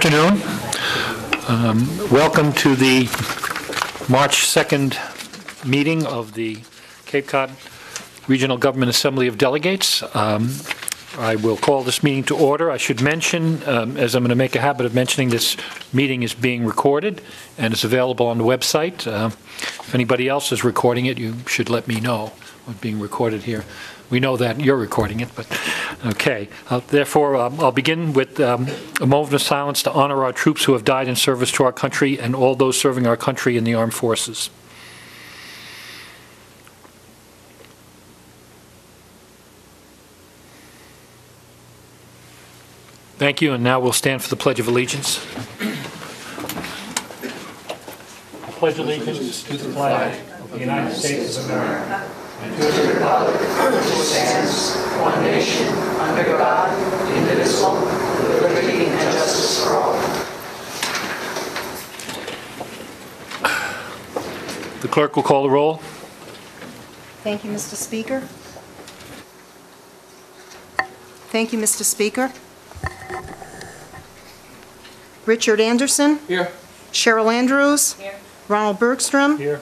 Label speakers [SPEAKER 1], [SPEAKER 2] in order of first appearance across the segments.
[SPEAKER 1] afternoon. Welcome to the March 2nd meeting of the Cape Cod Regional Government Assembly of Delegates. I will call this meeting to order. I should mention, as I'm going to make a habit of mentioning, this meeting is being recorded and is available on the website. If anybody else is recording it, you should let me know what's being recorded here. We know that you're recording it, but okay. Therefore, I'll begin with a moment of silence to honor our troops who have died in service to our country and all those serving our country in the armed forces. Thank you, and now we'll stand for the Pledge of Allegiance. I pledge allegiance to the flag of the United States of America and to the republic which stands, one nation, under God, indivisible, with liberty and justice for all. The clerk will call the roll.
[SPEAKER 2] Thank you, Mr. Speaker. Thank you, Mr. Speaker. Richard Anderson.
[SPEAKER 3] Here.
[SPEAKER 2] Cheryl Andrews.
[SPEAKER 3] Here.
[SPEAKER 2] Ronald Bergstrom.
[SPEAKER 1] Here.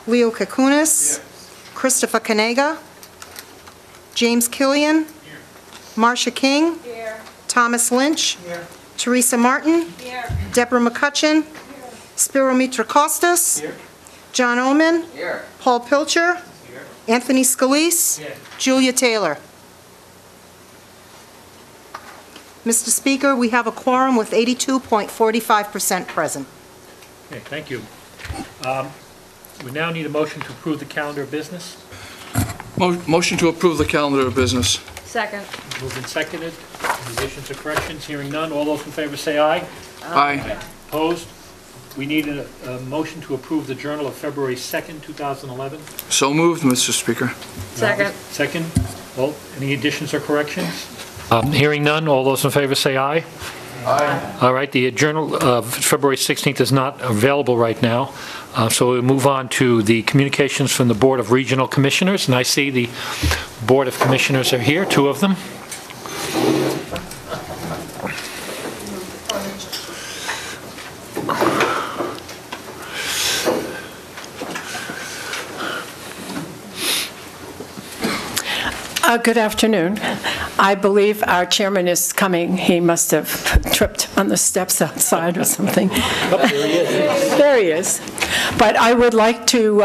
[SPEAKER 2] Leo Kakunis.
[SPEAKER 3] Here.
[SPEAKER 2] Christopher Kanega. James Killian.
[SPEAKER 3] Here.
[SPEAKER 2] Marcia King.
[SPEAKER 3] Here.
[SPEAKER 2] Thomas Lynch.
[SPEAKER 3] Here.
[SPEAKER 2] Teresa Martin.
[SPEAKER 3] Here.
[SPEAKER 2] Deborah McCutcheon. Spiro Mitrakostas.
[SPEAKER 1] Here.
[SPEAKER 2] John Oman.
[SPEAKER 3] Here.
[SPEAKER 2] Paul Pilcher.
[SPEAKER 3] Here.
[SPEAKER 2] Anthony Scalise.
[SPEAKER 1] Here.
[SPEAKER 2] Julia Taylor. Mr. Speaker, we have a quorum with 82.45% present.
[SPEAKER 1] Okay, thank you. We now need a motion to approve the calendar of business.
[SPEAKER 3] Motion to approve the calendar of business.
[SPEAKER 4] Second.
[SPEAKER 1] Moved and seconded. Any additions or corrections? Hearing none. All those in favor say aye.
[SPEAKER 3] Aye.
[SPEAKER 1] Opposed? We need a motion to approve the Journal of February 2nd, 2011.
[SPEAKER 3] So moved, Mr. Speaker.
[SPEAKER 4] Second.
[SPEAKER 1] Second. Well, any additions or corrections? Hearing none. All those in favor say aye.
[SPEAKER 3] Aye.
[SPEAKER 1] All right. The Journal of February 16th is not available right now. So we'll move on to the communications from the Board of Regional Commissioners. And I see the Board of Commissioners are here, two of them.
[SPEAKER 4] Good afternoon. I believe our chairman is coming. He must have tripped on the steps outside or something.
[SPEAKER 1] Oh, there he is.
[SPEAKER 4] There he is. But I would like to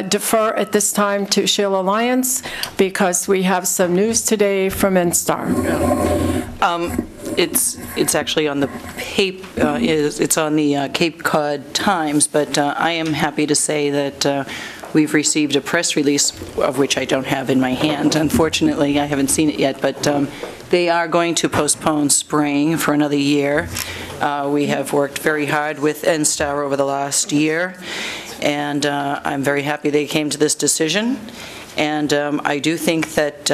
[SPEAKER 4] defer at this time to Sheila Lyons because we have some news today from NSTAR.
[SPEAKER 5] It's actually on the it's on the Cape Cod Times, but I am happy to say that we've received a press release, of which I don't have in my hand. Unfortunately, I haven't seen it yet, but they are going to postpone spraying for another year. We have worked very hard with NSTAR over the last year, and I'm very happy they came to this decision. And I do think that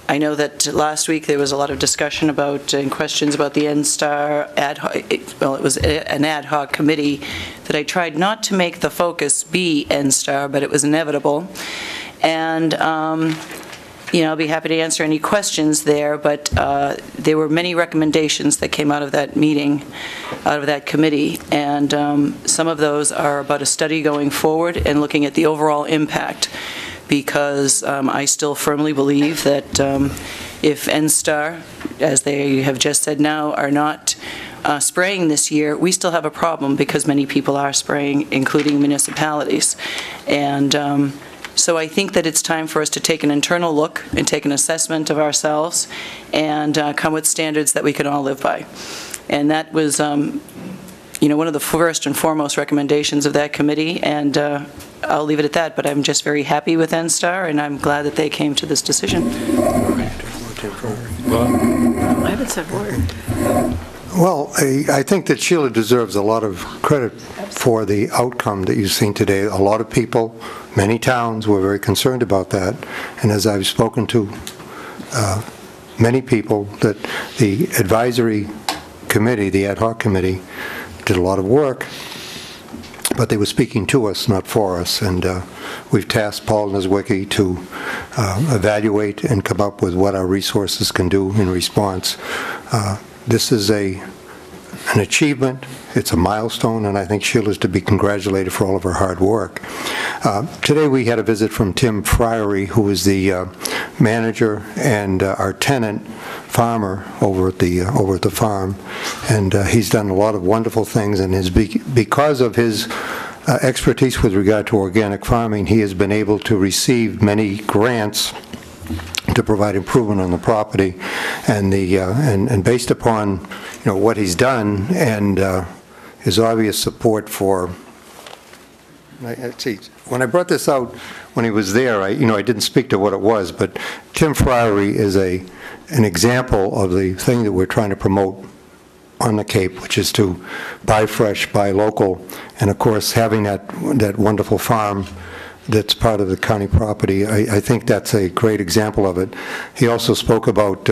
[SPEAKER 5] I know that last week there was a lot of discussion about and questions about the NSTAR ad hoc, well, it was an ad hoc committee that I tried not to make the focus be NSTAR, but it was inevitable. And, you know, I'll be happy to answer any questions there, but there were many recommendations that came out of that meeting, out of that committee, and some of those are about a study going forward and looking at the overall impact, because I still firmly believe that if NSTAR, as they have just said now, are not spraying this year, we still have a problem because many people are spraying, including municipalities. And so I think that it's time for us to take an internal look and take an assessment of ourselves and come with standards that we can all live by. And that was you know, one of the first and foremost recommendations of that committee, and I'll leave it at that, but I'm just very happy with NSTAR, and I'm glad that they came to this decision.
[SPEAKER 4] I haven't said a word.
[SPEAKER 6] Well, I think that Sheila deserves a lot of credit for the outcome that you've seen today. A lot of people, many towns were very concerned about that, and as I've spoken to many people, that the advisory committee, the ad hoc committee, did a lot of work, but they were speaking to us, not for us, and we've tasked Paul Nizwicki to evaluate and come up with what our resources can do in response. This is a an achievement, it's a milestone, and I think Sheila's to be congratulated for all of her hard work. Today we had a visit from Tim Friery, who is the manager and our tenant farmer over at the farm, and he's done a lot of wonderful things, and because of his expertise with regard to organic farming, he has been able to receive many grants to provide improvement on the property, and and based upon what he's done and his obvious support for. Let's see. When I brought this out when he was there, I didn't speak to what it was, but Tim Friery is an example of the thing that we're trying to promote on the Cape, which is to buy fresh, buy local, and of course having that wonderful farm that's part of the county property. I think that's a great example of it. He also spoke about,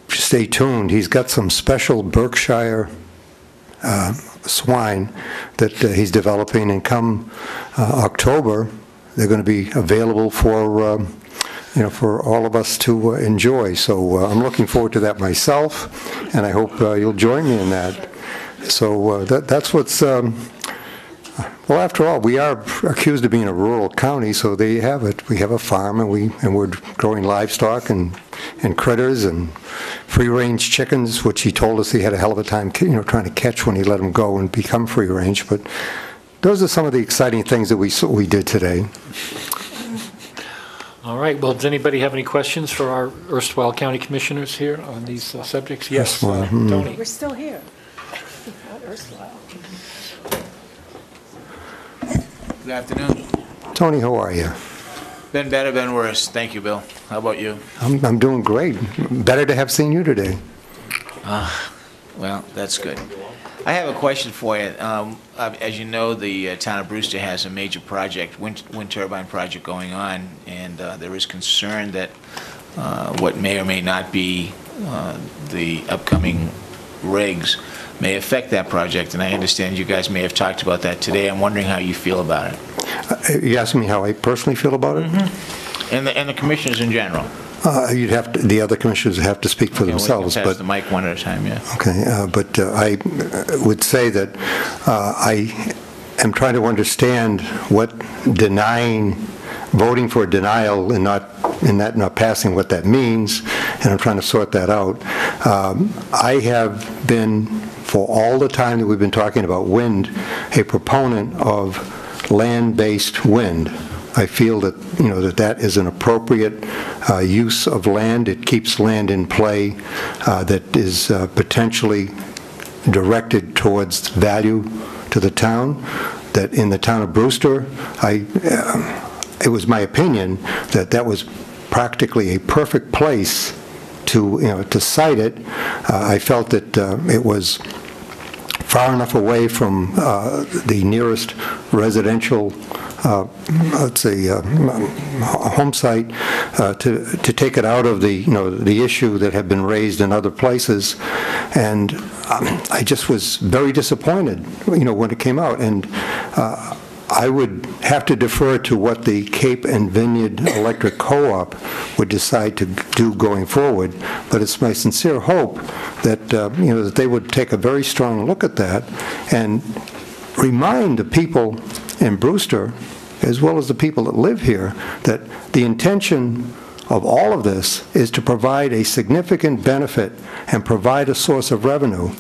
[SPEAKER 6] stay tuned. He's got some special Berkshire swine that he's developing, and come October, they're going to be available for all of us to enjoy. So I'm looking forward to that myself, and I hope you'll join me in that. So that's what's. Well, after all, we are accused of being a rural county, so there you have it. We have a farm, and we're growing livestock and critters and free-range chickens, which he told us he had a hell of a time, trying to catch when he let them go and become free-range. But those are some of the exciting things that we did today.
[SPEAKER 1] All right. Well, does anybody have any questions for our erstwhile county commissioners here on these subjects? Yes, Tony.
[SPEAKER 4] We're still here. Not erstwhile.
[SPEAKER 7] Good afternoon.
[SPEAKER 6] Tony, how are you?
[SPEAKER 7] Been better, been worse. Thank you, Bill. How about you?
[SPEAKER 6] I'm doing great. Better to have seen you today.
[SPEAKER 7] Well, that's good. I have a question for you. As you know, the town of Brewster has a major project, wind turbine project going on, and there is concern that what may or may not be the upcoming regs may affect that project, and I understand you guys may have talked about that today. I'm wondering how you feel about it.
[SPEAKER 6] You asking me how I personally feel about it?
[SPEAKER 7] Mm-hmm. And the commissioners in general.
[SPEAKER 6] You'd have to, the other commissioners have to speak for themselves.
[SPEAKER 7] Pass the mic one at a time, yeah.
[SPEAKER 6] Okay, but I would say that I am trying to understand what voting for denial and not passing, what that means, and I'm trying to sort that out. I have been, for all the time that we've been talking about wind, a proponent of land-based wind. I feel that that is an appropriate use of land. It keeps land in play that is potentially directed towards value to the town. That in the town of Brewster, it was my opinion that was practically a perfect place to site it. I felt that it was far enough away from the nearest residential let's say home site to take it out of the issue that had been raised in other places, and I just was very disappointed when it came out, and I would have to defer to what the Cape and Vineyard Electric Co-op would decide to do going forward, but it's my sincere hope that that they would take a very strong look at that and remind the people in Brewster, as well as the people that live here, that the intention of all of this is to provide a significant benefit and provide a source of revenue.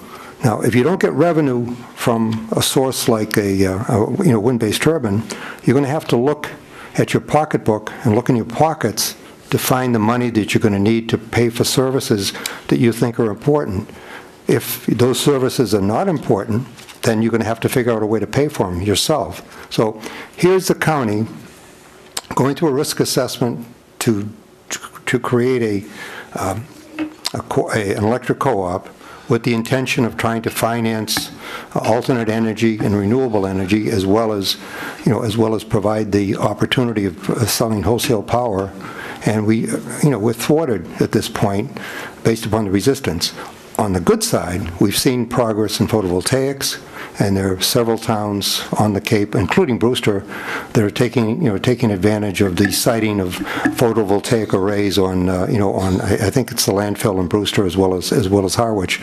[SPEAKER 6] Now, if you don't get revenue from a source like a wind-based turbine, you're going to have to look at your pocketbook and look in your pockets to find the money that you're going to need to pay for services that you think are important. If those services are not important, then you're going to have to figure out a way to pay for them yourself. So here's the county going through a risk assessment to create an electric co-op with the intention of trying to finance alternate energy and renewable energy, as well as provide the opportunity of selling wholesale power. And we're thwarted at this point based upon the resistance. On the good side, we've seen progress in photovoltaics, and there are several towns on the Cape, including Brewster, that are taking advantage of the siting of photovoltaic arrays on I think it's the landfill in Brewster as well as Harwich.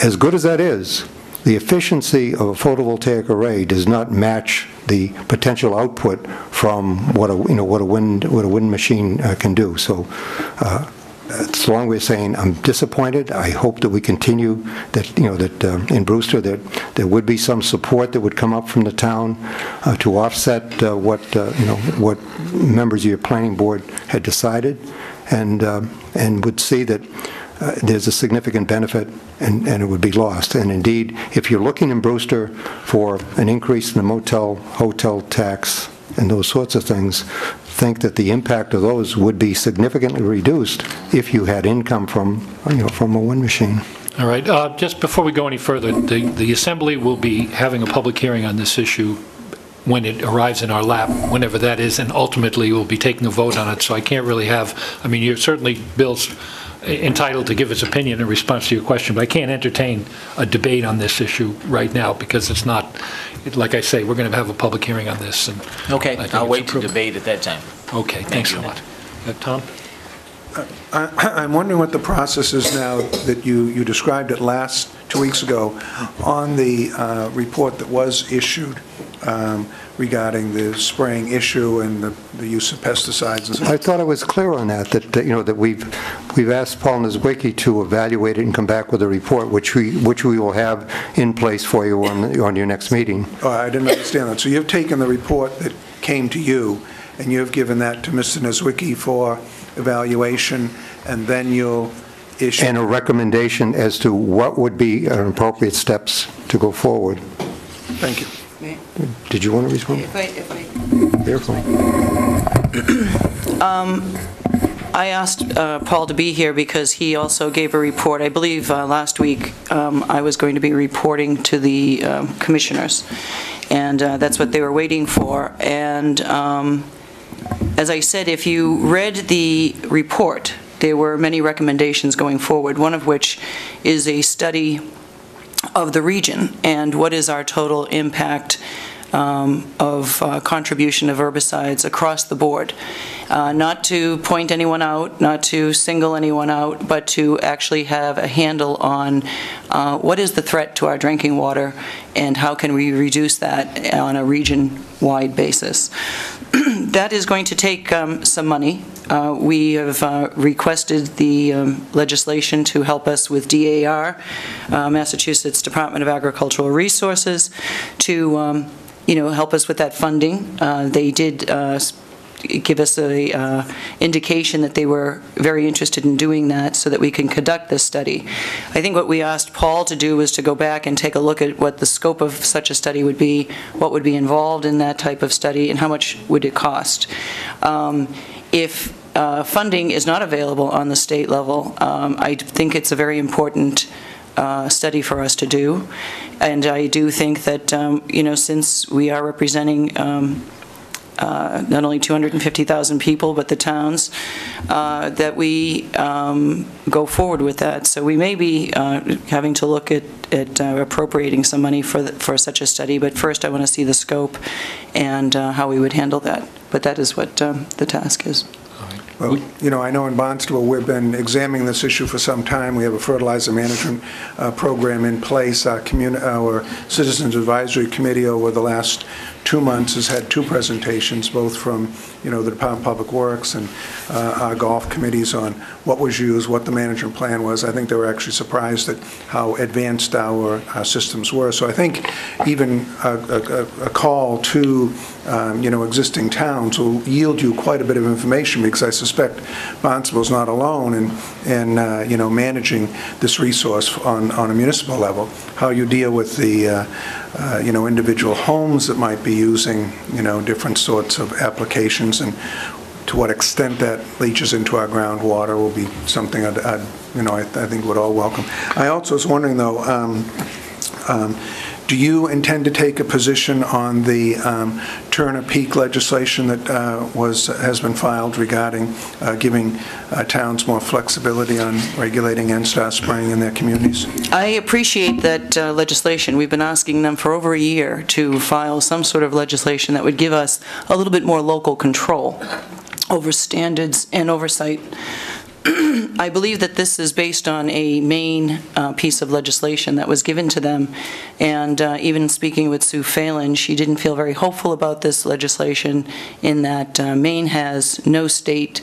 [SPEAKER 6] as good as that is, the efficiency of a photovoltaic array does not match the potential output from what a wind machine can do. So it's a long way of saying I'm disappointed. I hope that we continue that in Brewster that there would be some support that would come up from the town to offset what members of your planning board had decided, and would see that there's a significant benefit and it would be lost. And indeed, if you're looking in Brewster for an increase in the motel, hotel tax, and those sorts of things, think that the impact of those would be significantly reduced if you had income from a wind machine.
[SPEAKER 1] All right. Just before we go any further, the Assembly will be having a public hearing on this issue when it arrives in our lap, whenever that is, and ultimately we'll be taking a vote on it. So I can't really you're certainly, Bill's entitled to give his opinion in response to your question, but I can't entertain a debate on this issue right now because it's not, like I say, we're going to have a public hearing on this. And
[SPEAKER 7] Okay, I'll wait to debate at that time.
[SPEAKER 1] Okay, thanks a lot. Tom?
[SPEAKER 8] I'm wondering what the process is now that you described it 2 weeks ago on the report that was issued regarding the spraying issue and the use of pesticides and so on.
[SPEAKER 6] I thought I was clear on that we've asked Paul Nizwicki to evaluate it and come back with a report, which we will have in place for you on your next meeting.
[SPEAKER 8] Oh, I didn't understand that. So you've taken the report that came to you, and you've given that to Mr. Nizwicki for evaluation, and then you'll issue...
[SPEAKER 6] And a recommendation as to what would be appropriate steps to go forward.
[SPEAKER 8] Thank you.
[SPEAKER 6] Did you want to respond?
[SPEAKER 5] I asked Paul to be here because he also gave a report. I believe last week I was going to be reporting to the commissioners, and that's what they were waiting for. And as I said, if you read the report, there were many recommendations going forward, one of which is a study of the region and what is our total impact of contribution of herbicides across the board. Not to point anyone out, not to single anyone out, but to actually have a handle on what is the threat to our drinking water and how can we reduce that on a region-wide basis. That is going to take some money. We have requested the legislation to help us with DAR, Massachusetts Department of Agricultural Resources, to help us with that funding. They did give us a indication that they were very interested in doing that so that we can conduct this study. I think what we asked Paul to do was to go back and take a look at what the scope of such a study would be, what would be involved in that type of study, and how much would it cost. If funding is not available on the state level, I think it's a very important study for us to do. And I do think that, since we are representing not only 250,000 people, but the towns, that we go forward with that. So we may be having to look at appropriating some money for such a study, but first I want to see the scope and how we would handle that. But that is what the task is.
[SPEAKER 8] Well, I know in Barnstable we've been examining this issue for some time. We have a fertilizer management program in place. Our Citizens Advisory Committee over the last 2 months has had 2 presentations, both from the Department of Public Works and our golf committees on what was used, what the management plan was. I think they were actually surprised at how advanced our systems were. So I think even a call to existing towns will yield you quite a bit of information, because I suspect Barnstable's not alone in managing this resource on a municipal level. How you deal with the individual homes that might be using different sorts of applications, and to what extent that leaches into our groundwater will be something I think would all welcome. I also was wondering though, do you intend to take a position on the Turner Peak legislation that has been filed regarding giving towns more flexibility on regulating N-Star spraying in their communities? I
[SPEAKER 5] appreciate that legislation. We've been asking them for over a year to file some sort of legislation that would give us a little bit more local control over standards and oversight I believe that this is based on a Maine piece of legislation that was given to them, and even speaking with Sue Phelan, she didn't feel very hopeful about this legislation in that Maine has no state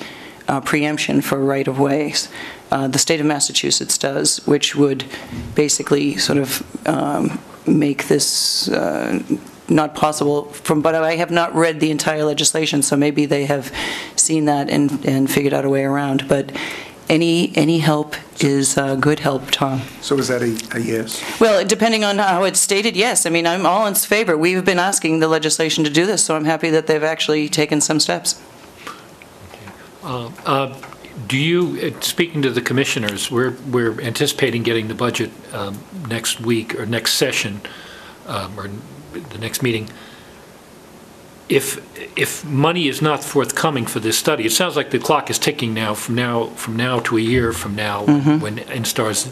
[SPEAKER 5] preemption for right-of-ways. The state of Massachusetts does, which would basically sort of make this not possible, but I have not read the entire legislation, so maybe they have seen that and figured out a way around. But any help is good help, Tom.
[SPEAKER 8] So is that a yes?
[SPEAKER 5] Well, depending on how it's stated, yes. I mean, I'm all in its favor. We've been asking the legislation to do this, so I'm happy that they've actually taken some steps.
[SPEAKER 1] Do you, speaking to the commissioners, we're anticipating getting the budget next week or next session, or the next meeting. If money is not forthcoming for this study, it sounds like the clock is ticking now from now to a year from now, when NSTAR's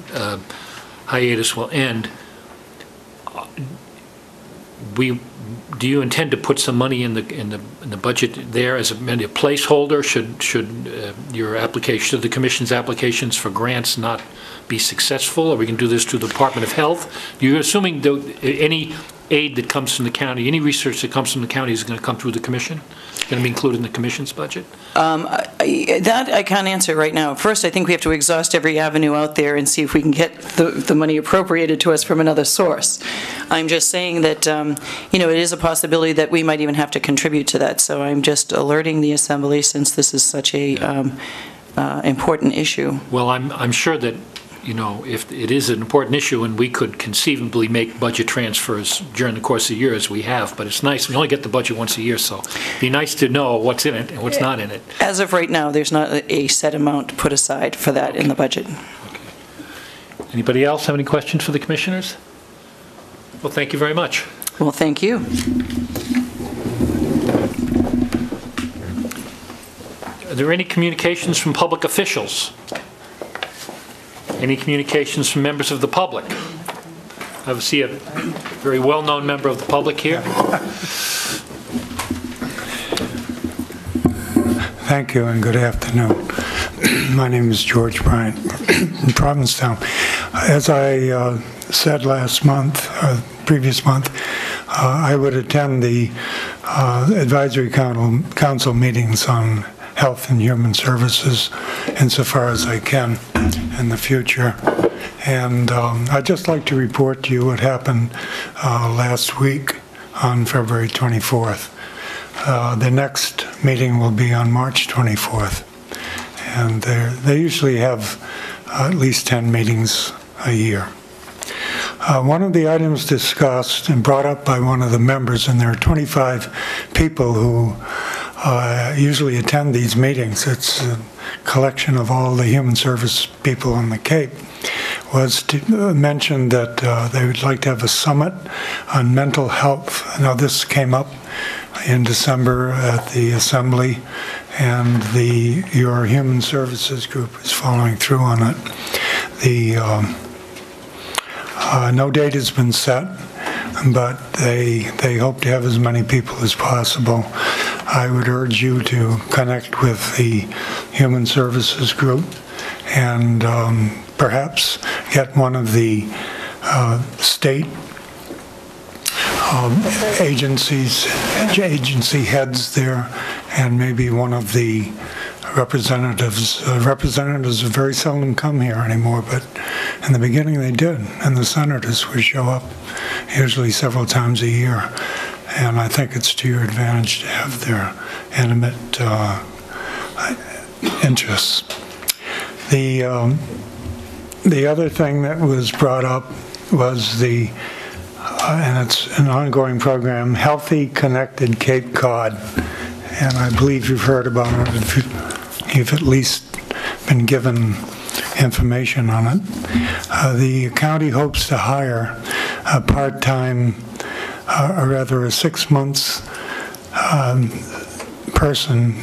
[SPEAKER 1] hiatus will end. Do you intend to put some money in the budget there as maybe a placeholder? Should the commission's applications for grants not be successful, or we can do this through the Department of Health? You're assuming any aid that comes from the county, any research that comes from the county is going to come through the commission? Going to be included in the commission's budget?
[SPEAKER 5] That I can't answer right now. First, I think we have to exhaust every avenue out there and see if we can get the money appropriated to us from another source. I'm just saying that, it is a possibility that we might even have to contribute to that. So I'm just alerting the Assembly, since this is such a important issue.
[SPEAKER 1] Well, I'm sure that, if it is an important issue, and we could conceivably make budget transfers during the course of the year, as we have, but it's nice, we only get the budget once a year, so it'd be nice to know what's in it and what's not in it.
[SPEAKER 5] As of right now, there's not a set amount put aside for that in the budget.
[SPEAKER 1] Okay. Anybody else have any questions for the commissioners? Well, thank you very much.
[SPEAKER 5] Well, thank you.
[SPEAKER 1] Are there any communications from public officials? Any communications from members of the public? I see a very well-known member of the public here.
[SPEAKER 9] Thank you and good afternoon. My name is George Bryant from Provincetown. As I said last month, previous month, I would attend the advisory council meetings on health and human services insofar as I can in the future. And I'd just like to report to you what happened last week on February 24th. The next meeting will be on March 24th. And they usually have at least 10 meetings a year. One of the items discussed and brought up by one of the members, and there are 25 people who usually attend these meetings, it's a collection of all the human service people on the Cape, was to mention that they would like to have a summit on mental health. Now, this came up in December at the Assembly, and your Human Services group is following through on it. No date has been set, but they hope to have as many people as possible. I would urge you to connect with the Human Services group and perhaps get one of the state agency heads there, and maybe one of the representatives. Representatives very seldom come here anymore, but in the beginning they did, and the senators would show up usually several times a year. And I think it's to your advantage to have their intimate interests. The other thing that was brought up was and it's an ongoing program, Healthy Connected Cape Cod. And I believe you've heard about it. You've at least been given information on it. The county hopes to hire a part-time, or rather a 6 months person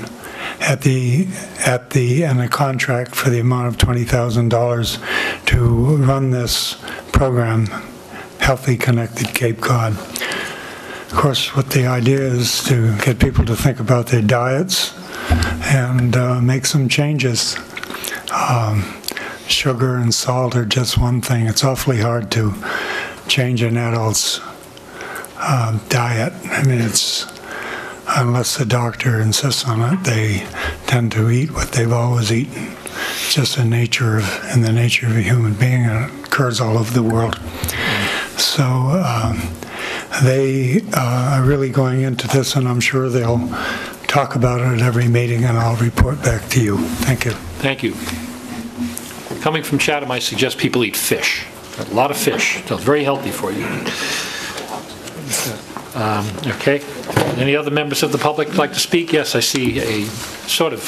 [SPEAKER 9] and a contract for the amount of $20,000 to run this program, Healthy Connected Cape Cod. Of course, what the idea is to get people to think about their diets and make some changes. Sugar and salt are just one thing. It's awfully hard to change an adult's diet. I mean, unless the doctor insists on it, they tend to eat what they've always eaten. It's just in the nature of a human being, and it occurs all over the world. So they are really going into this, and I'm sure they'll talk about it at every meeting, and I'll report back to you. Thank you.
[SPEAKER 1] Thank you. Coming from Chatham, I suggest people eat fish. A lot of fish. So it's very healthy for you. Okay. Any other members of the public like to speak? Yes, I see a sort of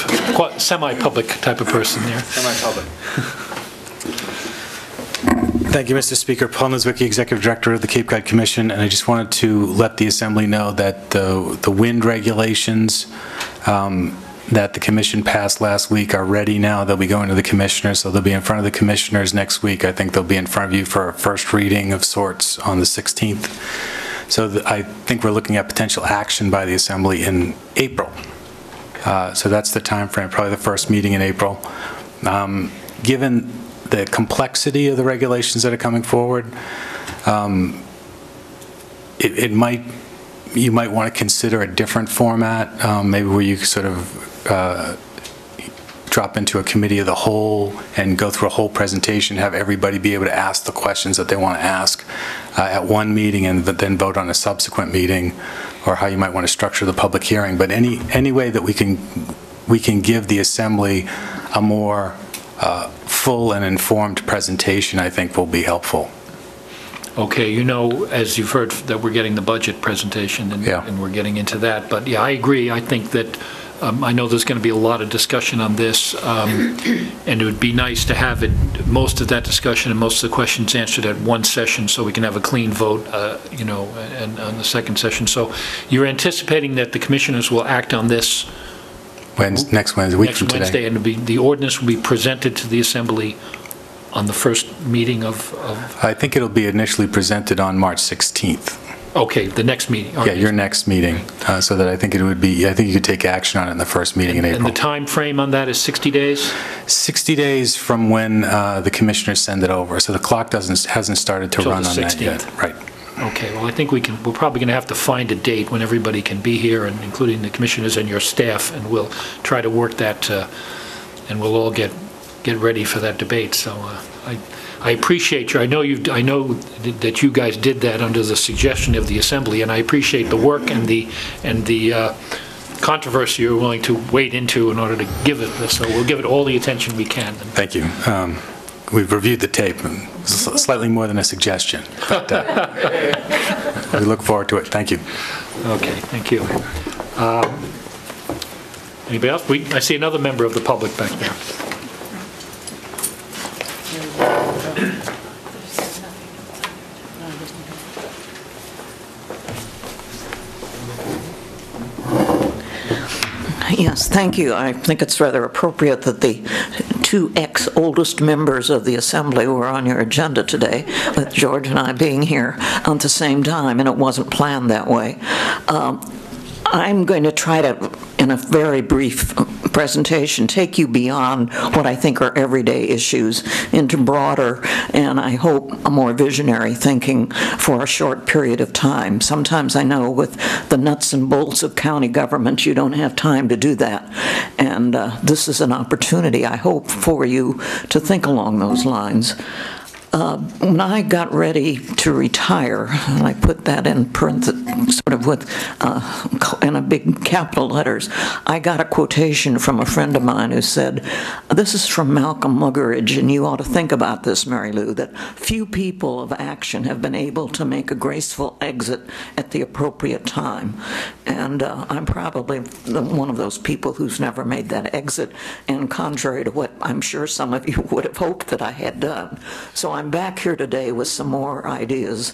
[SPEAKER 1] semi-public type of person there.
[SPEAKER 10] Semi-public. Thank you, Mr. Speaker. Paul Nozwicki, Executive Director of the Cape Cod Commission, and I just wanted to let the Assembly know that the wind regulations that the Commission passed last week are ready now. They'll be going to the Commissioners, so they'll be in front of the Commissioners next week. I think they'll be in front of you for a first reading of sorts on the 16th. So I think we're looking at potential action by the Assembly in April. So that's the time frame, probably the first meeting in April. Given the complexity of the regulations that are coming forward, you might want to consider a different format, maybe where you sort of drop into a committee of the whole and go through a whole presentation, have everybody be able to ask the questions that they want to ask at one meeting and then vote on a subsequent meeting, or how you might want to structure the public hearing. But any way that we can give the Assembly a more full and informed presentation, I think will be helpful.
[SPEAKER 1] Okay, you know, as you've heard, that we're getting the budget presentation, and we're getting into that. But yeah, I agree. I think that I know there's going to be a lot of discussion on this, and it would be nice to have most of that discussion and most of the questions answered at one session, so we can have a clean vote, you know, and on the second session. So you're anticipating that the commissioners will act on this
[SPEAKER 10] next Wednesday, week from today.
[SPEAKER 1] Next Wednesday, and the ordinance will be presented to the Assembly on the first meeting of...
[SPEAKER 10] I think it'll be initially presented on March 16th.
[SPEAKER 1] Okay, the next meeting.
[SPEAKER 10] Yeah, your next meeting, so that I think it would be, I think you could take action on it in the first meeting in April.
[SPEAKER 1] And the time frame on that is 60 days?
[SPEAKER 10] 60 days from when the commissioners send it over. So the clock hasn't started to run on that yet. Right.
[SPEAKER 1] Okay, well, I think we're probably going to have to find a date when everybody can be here, and including the commissioners and your staff, and we'll try to work that, and we'll all get ready for that debate. So I appreciate you. I know that you guys did that under the suggestion of the Assembly, and I appreciate the work and the controversy you're willing to wade into in order to give it this. So we'll give it all the attention we can.
[SPEAKER 10] Thank you. We've reviewed the tape, and slightly more than a suggestion. But, we look forward to it. Thank you.
[SPEAKER 1] Okay, thank you. Anybody else? I see another member of the public back there.
[SPEAKER 11] Yes, thank you. I think it's rather appropriate that the two ex-oldest members of the Assembly were on your agenda today, with George and I being here at the same time, and it wasn't planned that way. I'm going to try to, in a very brief presentation, take you beyond what I think are everyday issues into broader and, I hope, a more visionary thinking for a short period of time. Sometimes I know with the nuts and bolts of county government you don't have time to do that, and this is an opportunity, I hope, for you to think along those lines. When I got ready to retire, and I put that in parentheses, sort of with in a big capital letters, I got a quotation from a friend of mine who said, "This is from Malcolm Muggeridge, and you ought to think about this, Mary Lou, that few people of action have been able to make a graceful exit at the appropriate time." And I'm probably one of those people who's never made that exit, and contrary to what I'm sure some of you would have hoped that I had done. So I'm back here today with some more ideas,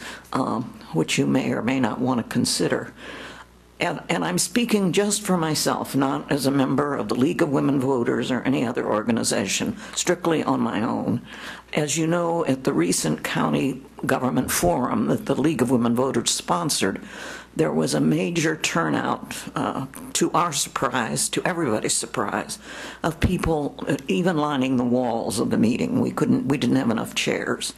[SPEAKER 11] which you may or may not want to consider. and I'm speaking just for myself, not as a member of the League of Women Voters or any other organization, strictly on my own. As you know, at the recent county government forum that the League of Women Voters sponsored, there was a major turnout, to our surprise, to everybody's surprise, of people even lining the walls of the meeting. We didn't have enough chairs.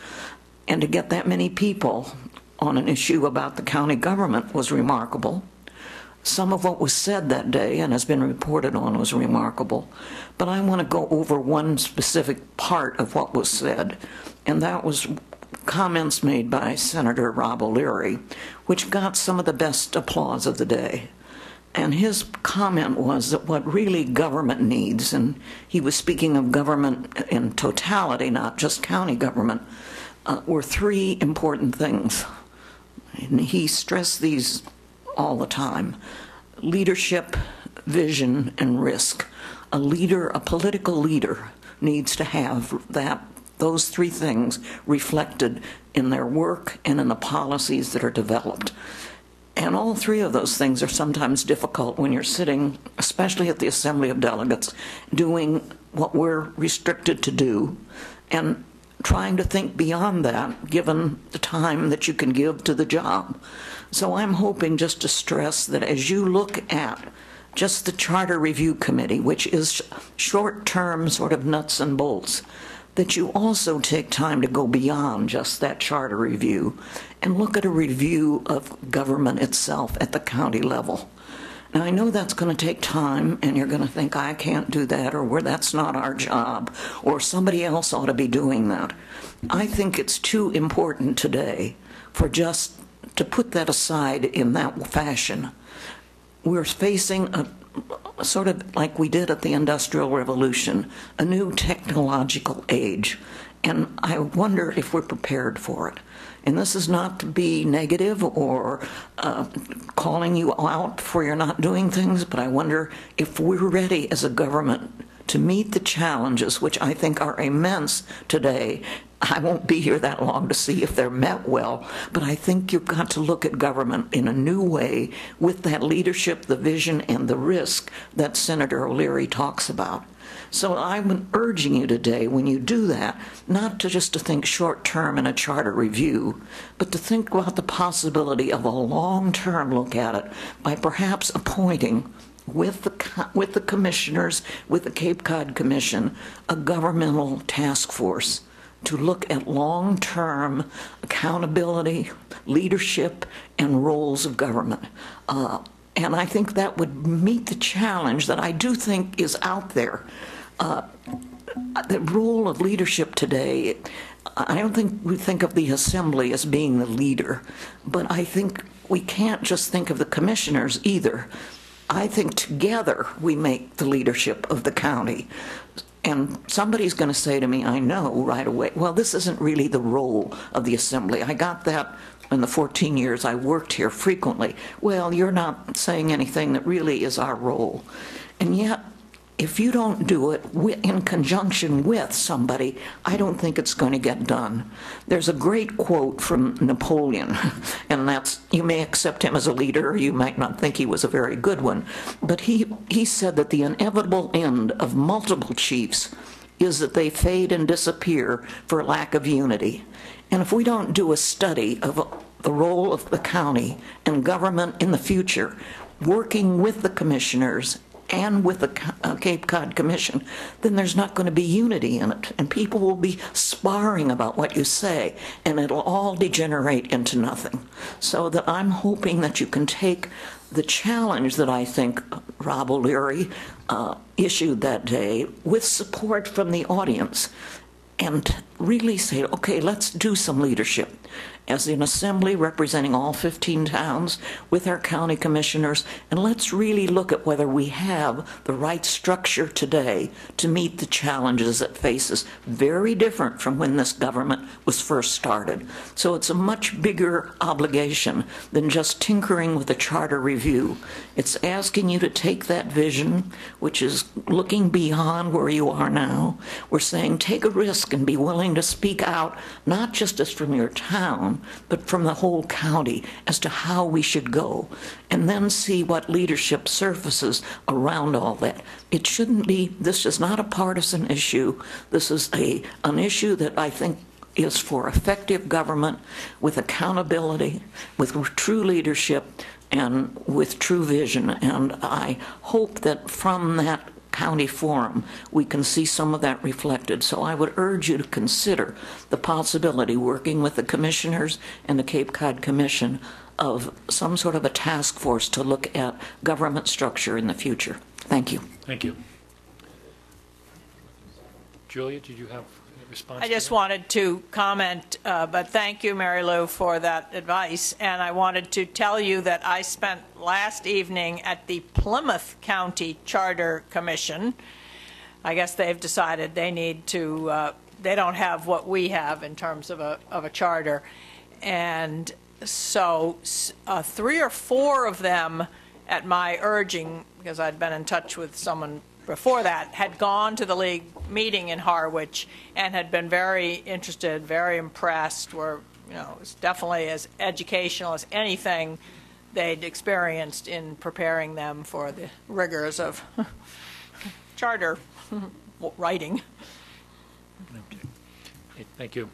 [SPEAKER 11] And to get that many people on an issue about the county government was remarkable. Some of what was said that day and has been reported on was remarkable. But I want to go over one specific part of what was said, and that was comments made by Senator Rob O'Leary, which got some of the best applause of the day. And his comment was that what really government needs, and he was speaking of government in totality, not just county government, were three important things. And he stressed these all the time: leadership, vision, and risk. A leader, a political leader, needs to have those three things reflected in their work and in the policies that are developed. And all three of those things are sometimes difficult when you're sitting, especially at the Assembly of Delegates, doing what we're restricted to do, and trying to think beyond that, given the time that you can give to the job. So I'm hoping just to stress that as you look at just the Charter Review Committee, which is short-term sort of nuts and bolts, that you also take time to go beyond just that charter review and look at a review of government itself at the county level. Now, I know that's going to take time, and you're going to think, I can't do that, or that's not our job, or somebody else ought to be doing that. I think it's too important today for just to put that aside in that fashion. We're facing a sort of like we did at the Industrial Revolution, a new technological age, and I wonder if we're prepared for it. And this is not to be negative or calling you out for your not doing things, but I wonder if we're ready as a government to meet the challenges, which I think are immense today. I won't be here that long to see if they're met well, but I think you've got to look at government in a new way with that leadership, the vision, and the risk that Senator O'Leary talks about. So I'm urging you today, when you do that, not to just to think short-term in a charter review, but to think about the possibility of a long-term look at it by perhaps appointing with the commissioners, with the Cape Cod Commission, a governmental task force to look at long-term accountability, leadership, and roles of government. And I think that would meet the challenge that I do think is out there. The role of leadership today, I don't think we think of the Assembly as being the leader, but I think we can't just think of the commissioners either. I think together we make the leadership of the county. And somebody's going to say to me, I know right away, well, this isn't really the role of the Assembly. I got that in the 14 years I worked here frequently. Well, you're not saying anything that really is our role. And yet, if you don't do it in conjunction with somebody, I don't think it's going to get done. There's a great quote from Napoleon, and that's, you may accept him as a leader, or you might not think he was a very good one, but he said that the inevitable end of multiple chiefs is that they fade and disappear for lack of unity. And if we don't do a study of the role of the county and government in the future, working with the commissioners and with the Cape Cod Commission, then there's not going to be unity in it. And people will be sparring about what you say, and it'll all degenerate into nothing. So that I'm hoping that you can take the challenge that I think Rob O'Leary issued that day with support from the audience and really say, okay, let's do some leadership. As an assembly representing all 15 towns with our county commissioners, and let's really look at whether we have the right structure today to meet the challenges that face us, very different from when this government was first started. So it's a much bigger obligation than just tinkering with a charter review. It's asking you to take that vision, which is looking beyond where you are now. We're saying take a risk and be willing to speak out, not just as from your town, forum, but from the whole county as to how we should go, and then see what leadership surfaces around all that. It shouldn't be, this is not a partisan issue. This is an issue that I think is for effective government with accountability, with true leadership, and with true vision. And I hope that from that county forum, we can see some of that reflected. So I would urge you to consider the possibility, working with the commissioners and the Cape Cod Commission, of some sort of a task force to look at government structure in the future. Thank you.
[SPEAKER 1] Thank you. Julia, did you have a response?
[SPEAKER 12] I just wanted to comment, but thank you, Mary Lou, for that advice. And I wanted to tell you that I spent last evening at the Plymouth County Charter Commission. I guess they've decided they need to, they don't have what we have in terms of a charter. And so 3 or 4 of them, at my urging, because I'd been in touch with someone before that, had gone to the league meeting in Harwich and had been very interested, very impressed, were, you know, it was definitely as educational as anything they'd experienced in preparing them for the rigors of charter writing.
[SPEAKER 1] Okay. Thank you.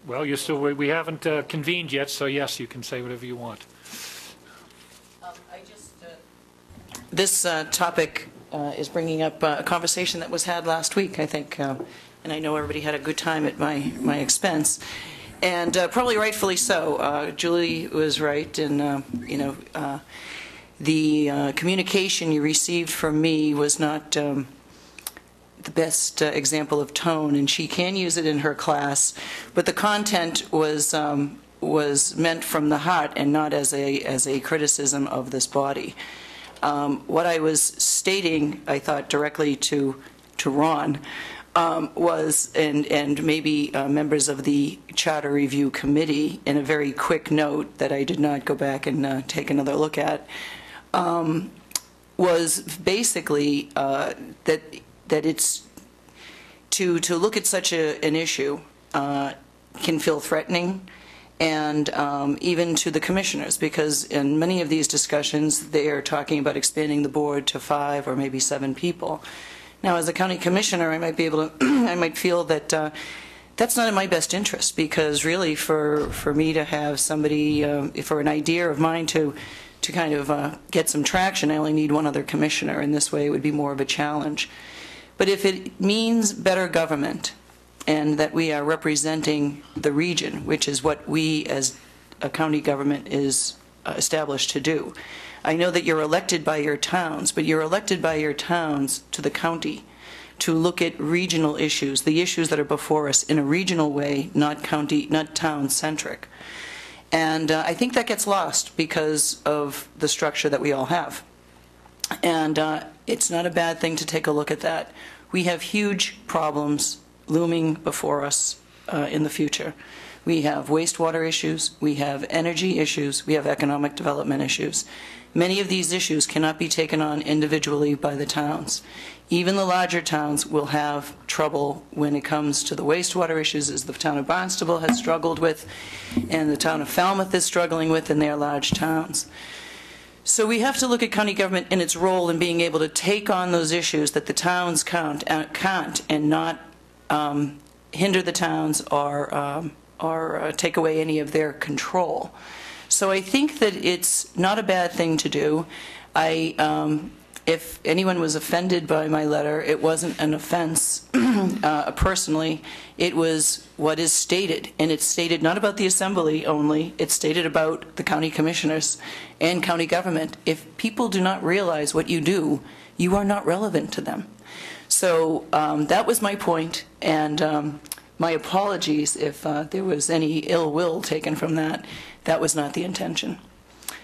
[SPEAKER 1] Well, you're still, we haven't convened yet, so yes, you can say whatever you want.
[SPEAKER 5] This topic is bringing up a conversation that was had last week, I think, and I know everybody had a good time at my expense, and probably rightfully so. Julie was right, and you know, the communication you received from me was not the best example of tone, and she can use it in her class, but the content was meant from the heart and not as a criticism of this body. What I was stating, I thought, directly to Ron, was, and maybe members of the Charter Review Committee, in a very quick note that I did not go back and take another look at, was basically that it's to look at such an issue can feel threatening, and even to the commissioners, because in many of these discussions they are talking about expanding the board to 5 or maybe 7 people. Now, as a county commissioner, I might be able to I might feel that that's not in my best interest, because really for me to have somebody, for an idea of mine to kind of get some traction, I only need 1 other commissioner, and this way it would be more of a challenge. But if it means better government, and that we are representing the region, which is what we as a county government is established to do. I know that you're elected by your towns, but you're elected by your towns to the county to look at regional issues, the issues that are before us in a regional way, not town-centric. And I think that gets lost because of the structure that we all have. And it's not a bad thing to take a look at that. We have huge problems looming before us in the future. We have wastewater issues, we have energy issues, we have economic development issues. Many of these issues cannot be taken on individually by the towns. Even the larger towns will have trouble when it comes to the wastewater issues, as the town of Barnstable has struggled with, and the town of Falmouth is struggling with in their large towns. So we have to look at county government in its role in being able to take on those issues that the towns can't, and not hinder the towns or take away any of their control. So I think that it's not a bad thing to do. If anyone was offended by my letter, it wasn't an offense personally. It was what is stated, and it's stated not about the assembly only, it's stated about the county commissioners and county government. If people do not realize what you do, you are not relevant to them. So that was my point, and my apologies if there was any ill will taken from that. That was not the intention.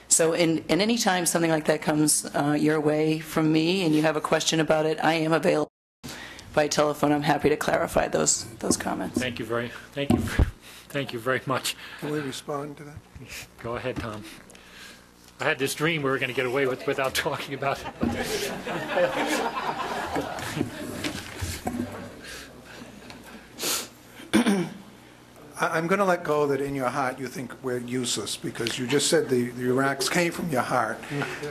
[SPEAKER 5] So in any time something like that comes your way from me and you have a question about it, I am available by telephone. I'm happy to clarify those comments.
[SPEAKER 1] Thank you very much.
[SPEAKER 8] Can we respond to that?
[SPEAKER 1] Go ahead, Tom. I had this dream we were going to get away with without talking about it.
[SPEAKER 8] I'm going to let go that in your heart you think we're useless, because you just said the remarks came from your heart.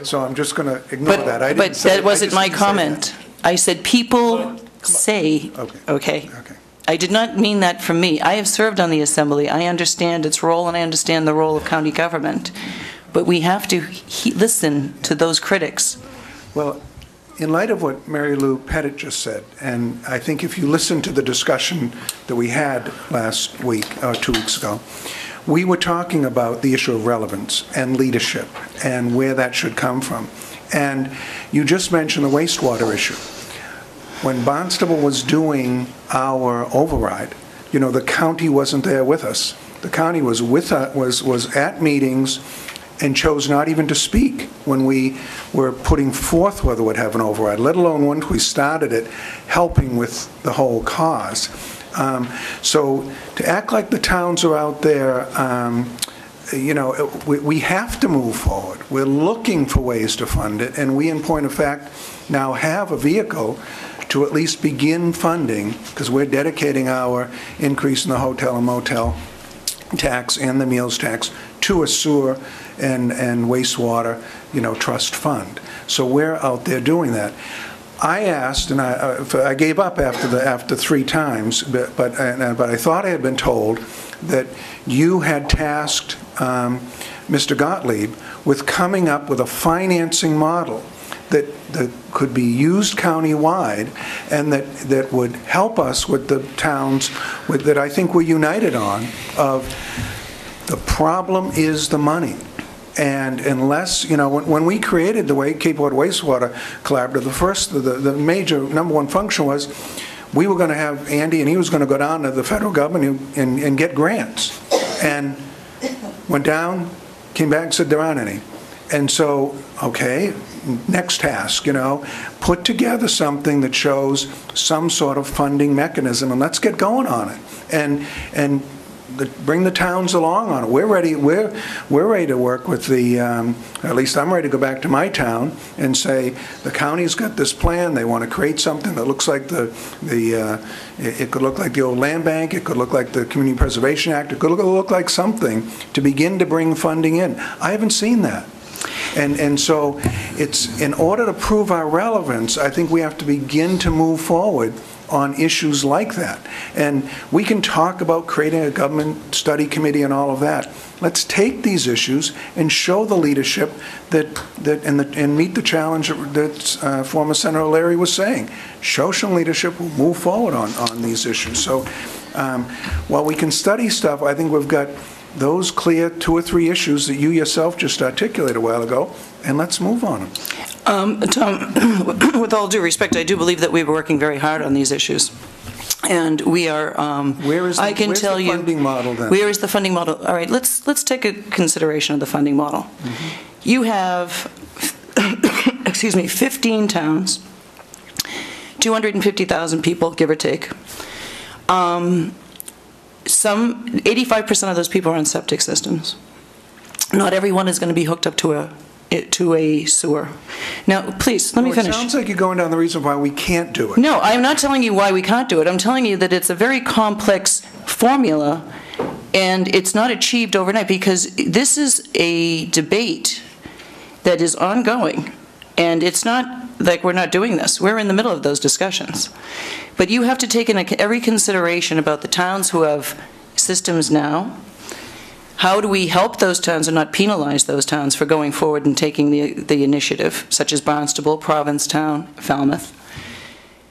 [SPEAKER 8] So I'm just going to ignore that. I didn't
[SPEAKER 5] But
[SPEAKER 8] say,
[SPEAKER 5] that wasn't my comment. I said people say,
[SPEAKER 8] Okay.
[SPEAKER 5] okay. I did not mean that from me. I have served on the Assembly. I understand its role, and I understand the role of county government. But we have to listen to those critics.
[SPEAKER 8] Well, in light of what Mary Lou Pettit just said, and I think if you listen to the discussion that we had last week, or 2 weeks ago, we were talking about the issue of relevance and leadership and where that should come from. And you just mentioned the wastewater issue. When Barnstable was doing our override, you know, the county wasn't there with us. The county was was at meetings and chose not even to speak when we were putting forth whether we'd have an override, let alone once we started it, helping with the whole cause. So to act like the towns are out there, you know, we have to move forward. We're looking for ways to fund it, and we, in point of fact, now have a vehicle to at least begin funding, because we're dedicating our increase in the hotel and motel tax and the meals tax to a sewer and wastewater, you know, trust fund. So we're out there doing that. I asked, and I gave up after 3 times, but I thought I had been told that you had tasked Mr. Gottlieb with coming up with a financing model that could be used countywide, and that would help us with the towns that I think we're united on, of the problem is the money. And unless, you know, when we created the Cape Cod Wastewater Collaborative, the major #1 function was we were going to have Andy, and he was going to go down to the federal government and get grants. And went down, came back and said there aren't any. And so, okay, next task, you know, put together something that shows some sort of funding mechanism, and let's get going on it. And bring the towns along on it. We're ready. We're ready to work with the. At least I'm ready to go back to my town and say the county's got this plan. They want to create something that looks like it could look like the old land bank. It could look like the Community Preservation Act. It could look like something to begin to bring funding in. I haven't seen that. And so it's, in order to prove our relevance, I think we have to begin to move forward on issues like that. And we can talk about creating a government study committee and all of that. Let's take these issues and show the leadership and meet the challenge that former Senator Larry was saying. Show some leadership, we'll move forward on these issues. So while we can study stuff, I think we've got those clear 2 or 3 issues that you yourself just articulated a while ago, and let's move on them.
[SPEAKER 5] Tom, with all due respect, I do believe that we're working very hard on these issues. And we are,
[SPEAKER 8] where's the funding model then?
[SPEAKER 5] Where is the funding model? All right, let's take a consideration of the funding model. Mm-hmm. You have, excuse me, 15 towns, 250,000 people, give or take. 85% of those people are on septic systems. Not everyone is going to be hooked up to a sewer. Now, please, let me finish.
[SPEAKER 8] It sounds like you're going down the reason why we can't do it.
[SPEAKER 5] No, I'm not telling you why we can't do it. I'm telling you that it's a very complex formula, and it's not achieved overnight, because this is a debate that is ongoing, and it's not like we're not doing this. We're in the middle of those discussions. But you have to take into every consideration about the towns who have systems now. How do we help those towns and not penalize those towns for going forward and taking the initiative, such as Barnstable, Provincetown, Falmouth?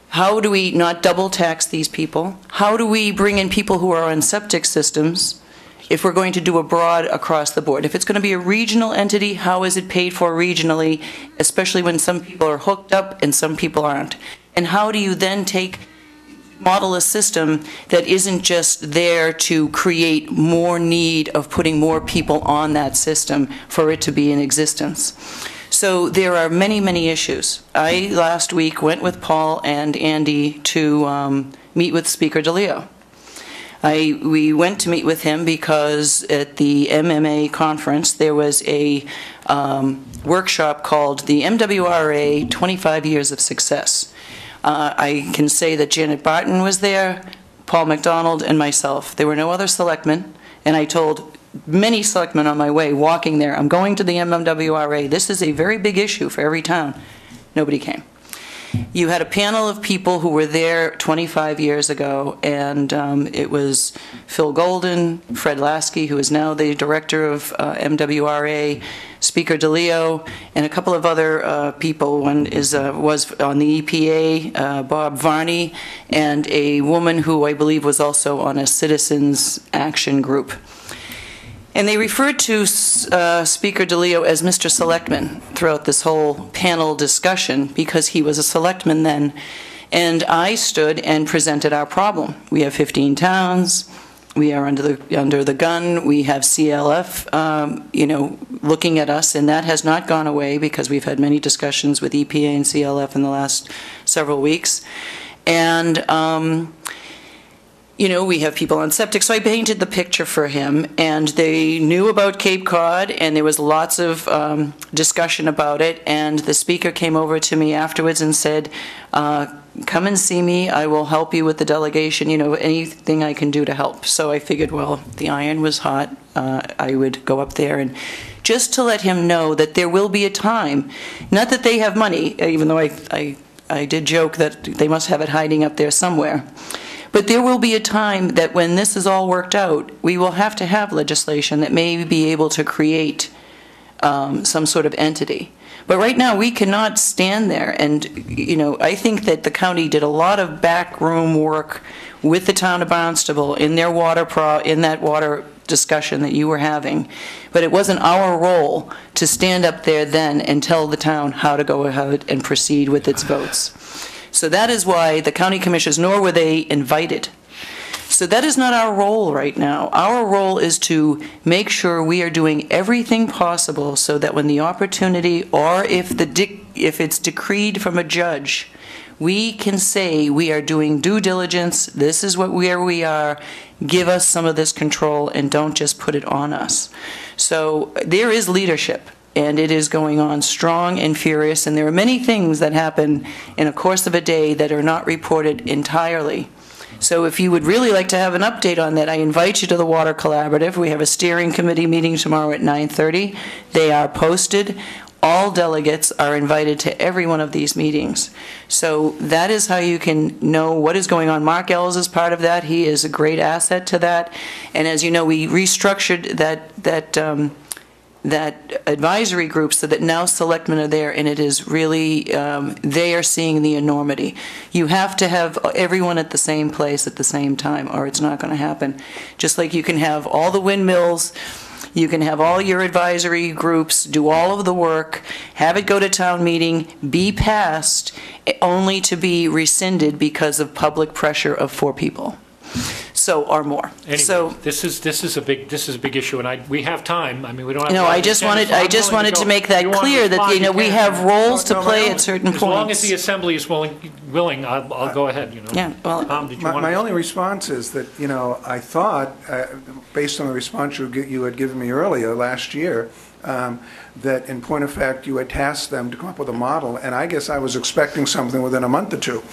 [SPEAKER 5] How do we not double tax these people? How do we bring in people who are on septic systems if we're going to do a broad across the board? If it's going to be a regional entity, how is it paid for regionally, especially when some people are hooked up and some people aren't? And how do you then model a system that isn't just there to create more need of putting more people on that system for it to be in existence? So there are many, many issues. I, last week, went with Paul and Andy to meet with Speaker DeLeo. We went to meet with him because at the MMA conference there was a workshop called the MWRA 25 Years of Success. I can say that Janet Barton was there, Paul McDonald, and myself. There were no other selectmen, and I told many selectmen on my way, walking there, I'm going to the MMWRA. This is a very big issue for every town. Nobody came. You had a panel of people who were there 25 years ago, and it was Phil Golden, Fred Lasky, who is now the director of MWRA, Speaker DeLeo, and a couple of other people. One was on the EPA, Bob Varney, and a woman who I believe was also on a citizens action group. And they referred to Speaker DeLeo as Mr. Selectman throughout this whole panel discussion because he was a selectman then. And I stood and presented our problem. We have 15 towns. We are under the gun. We have CLF, looking at us, and that has not gone away because we've had many discussions with EPA and CLF in the last several weeks. And we have people on septic. So I painted the picture for him, and they knew about Cape Cod, and there was lots of discussion about it. And the speaker came over to me afterwards and said, come and see me. I will help you with the delegation, anything I can do to help. So I figured, well, the iron was hot. I would go up there and just to let him know that there will be a time, not that they have money, even though I did joke that they must have it hiding up there somewhere. But there will be a time that when this is all worked out, we will have to have legislation that may be able to create some sort of entity. But right now, we cannot stand there. And, I think that the county did a lot of backroom work with the town of Barnstable in their in that water discussion that you were having. But it wasn't our role to stand up there then and tell the town how to go ahead and proceed with its votes. So that is why the county commissioners, nor were they invited. So that is not our role right now. Our role is to make sure we are doing everything possible so that when the opportunity, or if it's decreed from a judge, we can say we are doing due diligence, this is where we are, give us some of this control and don't just put it on us. So there is leadership. And it is going on strong and furious, and there are many things that happen in a course of a day that are not reported entirely. So if you would really like to have an update on that, I invite you to the Water Collaborative. We have a steering committee meeting tomorrow at 9:30. They are posted. All delegates are invited to every one of these meetings. So that is how you can know what is going on. Mark Ells is part of that. He is a great asset to that. And as you know, we restructured that advisory group so that now selectmen are there, and it is really, they are seeing the enormity. You have to have everyone at the same place at the same time, or it's not going to happen. Just like you can have all the windmills, you can have all your advisory groups do all of the work, have it go to town meeting, be passed, only to be rescinded because of public pressure of 4 people. So, or more.
[SPEAKER 1] Anyway,
[SPEAKER 5] so
[SPEAKER 1] this is a big issue, and we have time. I mean, we don't have.
[SPEAKER 5] No, I just wanted to make that clear that we have roles to play at certain points.
[SPEAKER 1] As long as the assembly is willing, I'll go ahead.
[SPEAKER 5] Yeah. Well,
[SPEAKER 1] Tom, did you want
[SPEAKER 8] my only response is that I thought, based on the response you had given me earlier last year, that in point of fact you had tasked them to come up with a model, and I guess I was expecting something within a month or two.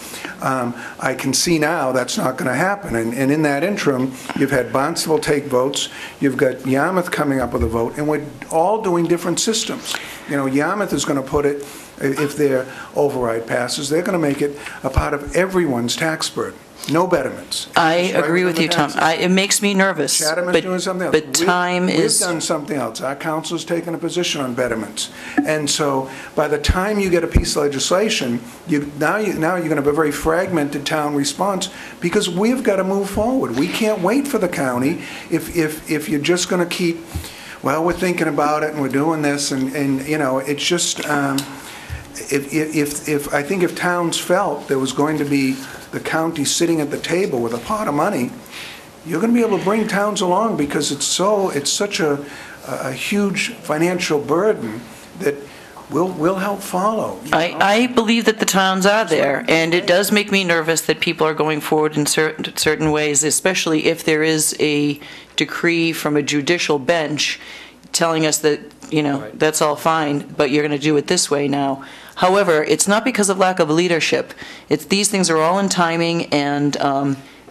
[SPEAKER 8] I can see now that's not going to happen, and in that interim you've had Barnstable take votes, you've got Yarmouth coming up with a vote, and we're all doing different systems. Yarmouth is going to put it, if their override passes, they're going to make it a part of everyone's tax burden. No betterments.
[SPEAKER 5] I agree with you, Tom. It makes me nervous.
[SPEAKER 8] Chatham is doing something else.
[SPEAKER 5] But time is...
[SPEAKER 8] We've done something else. Our council's taken a position on betterments. And so by the time you get a piece of legislation, now you're going to have a very fragmented town response because we've got to move forward. We can't wait for the county if you're just going to keep, well, we're thinking about it and we're doing this and it's just... I think if towns felt there was going to be the county sitting at the table with a pot of money, you're going to be able to bring towns along because it's such a huge financial burden that will help follow.
[SPEAKER 5] I believe that the towns are there, and it does make me nervous that people are going forward in certain ways, especially if there is a decree from a judicial bench telling us that, right, that's all fine, but you're going to do it this way now. However, it's not because of lack of leadership. These things are all in timing, and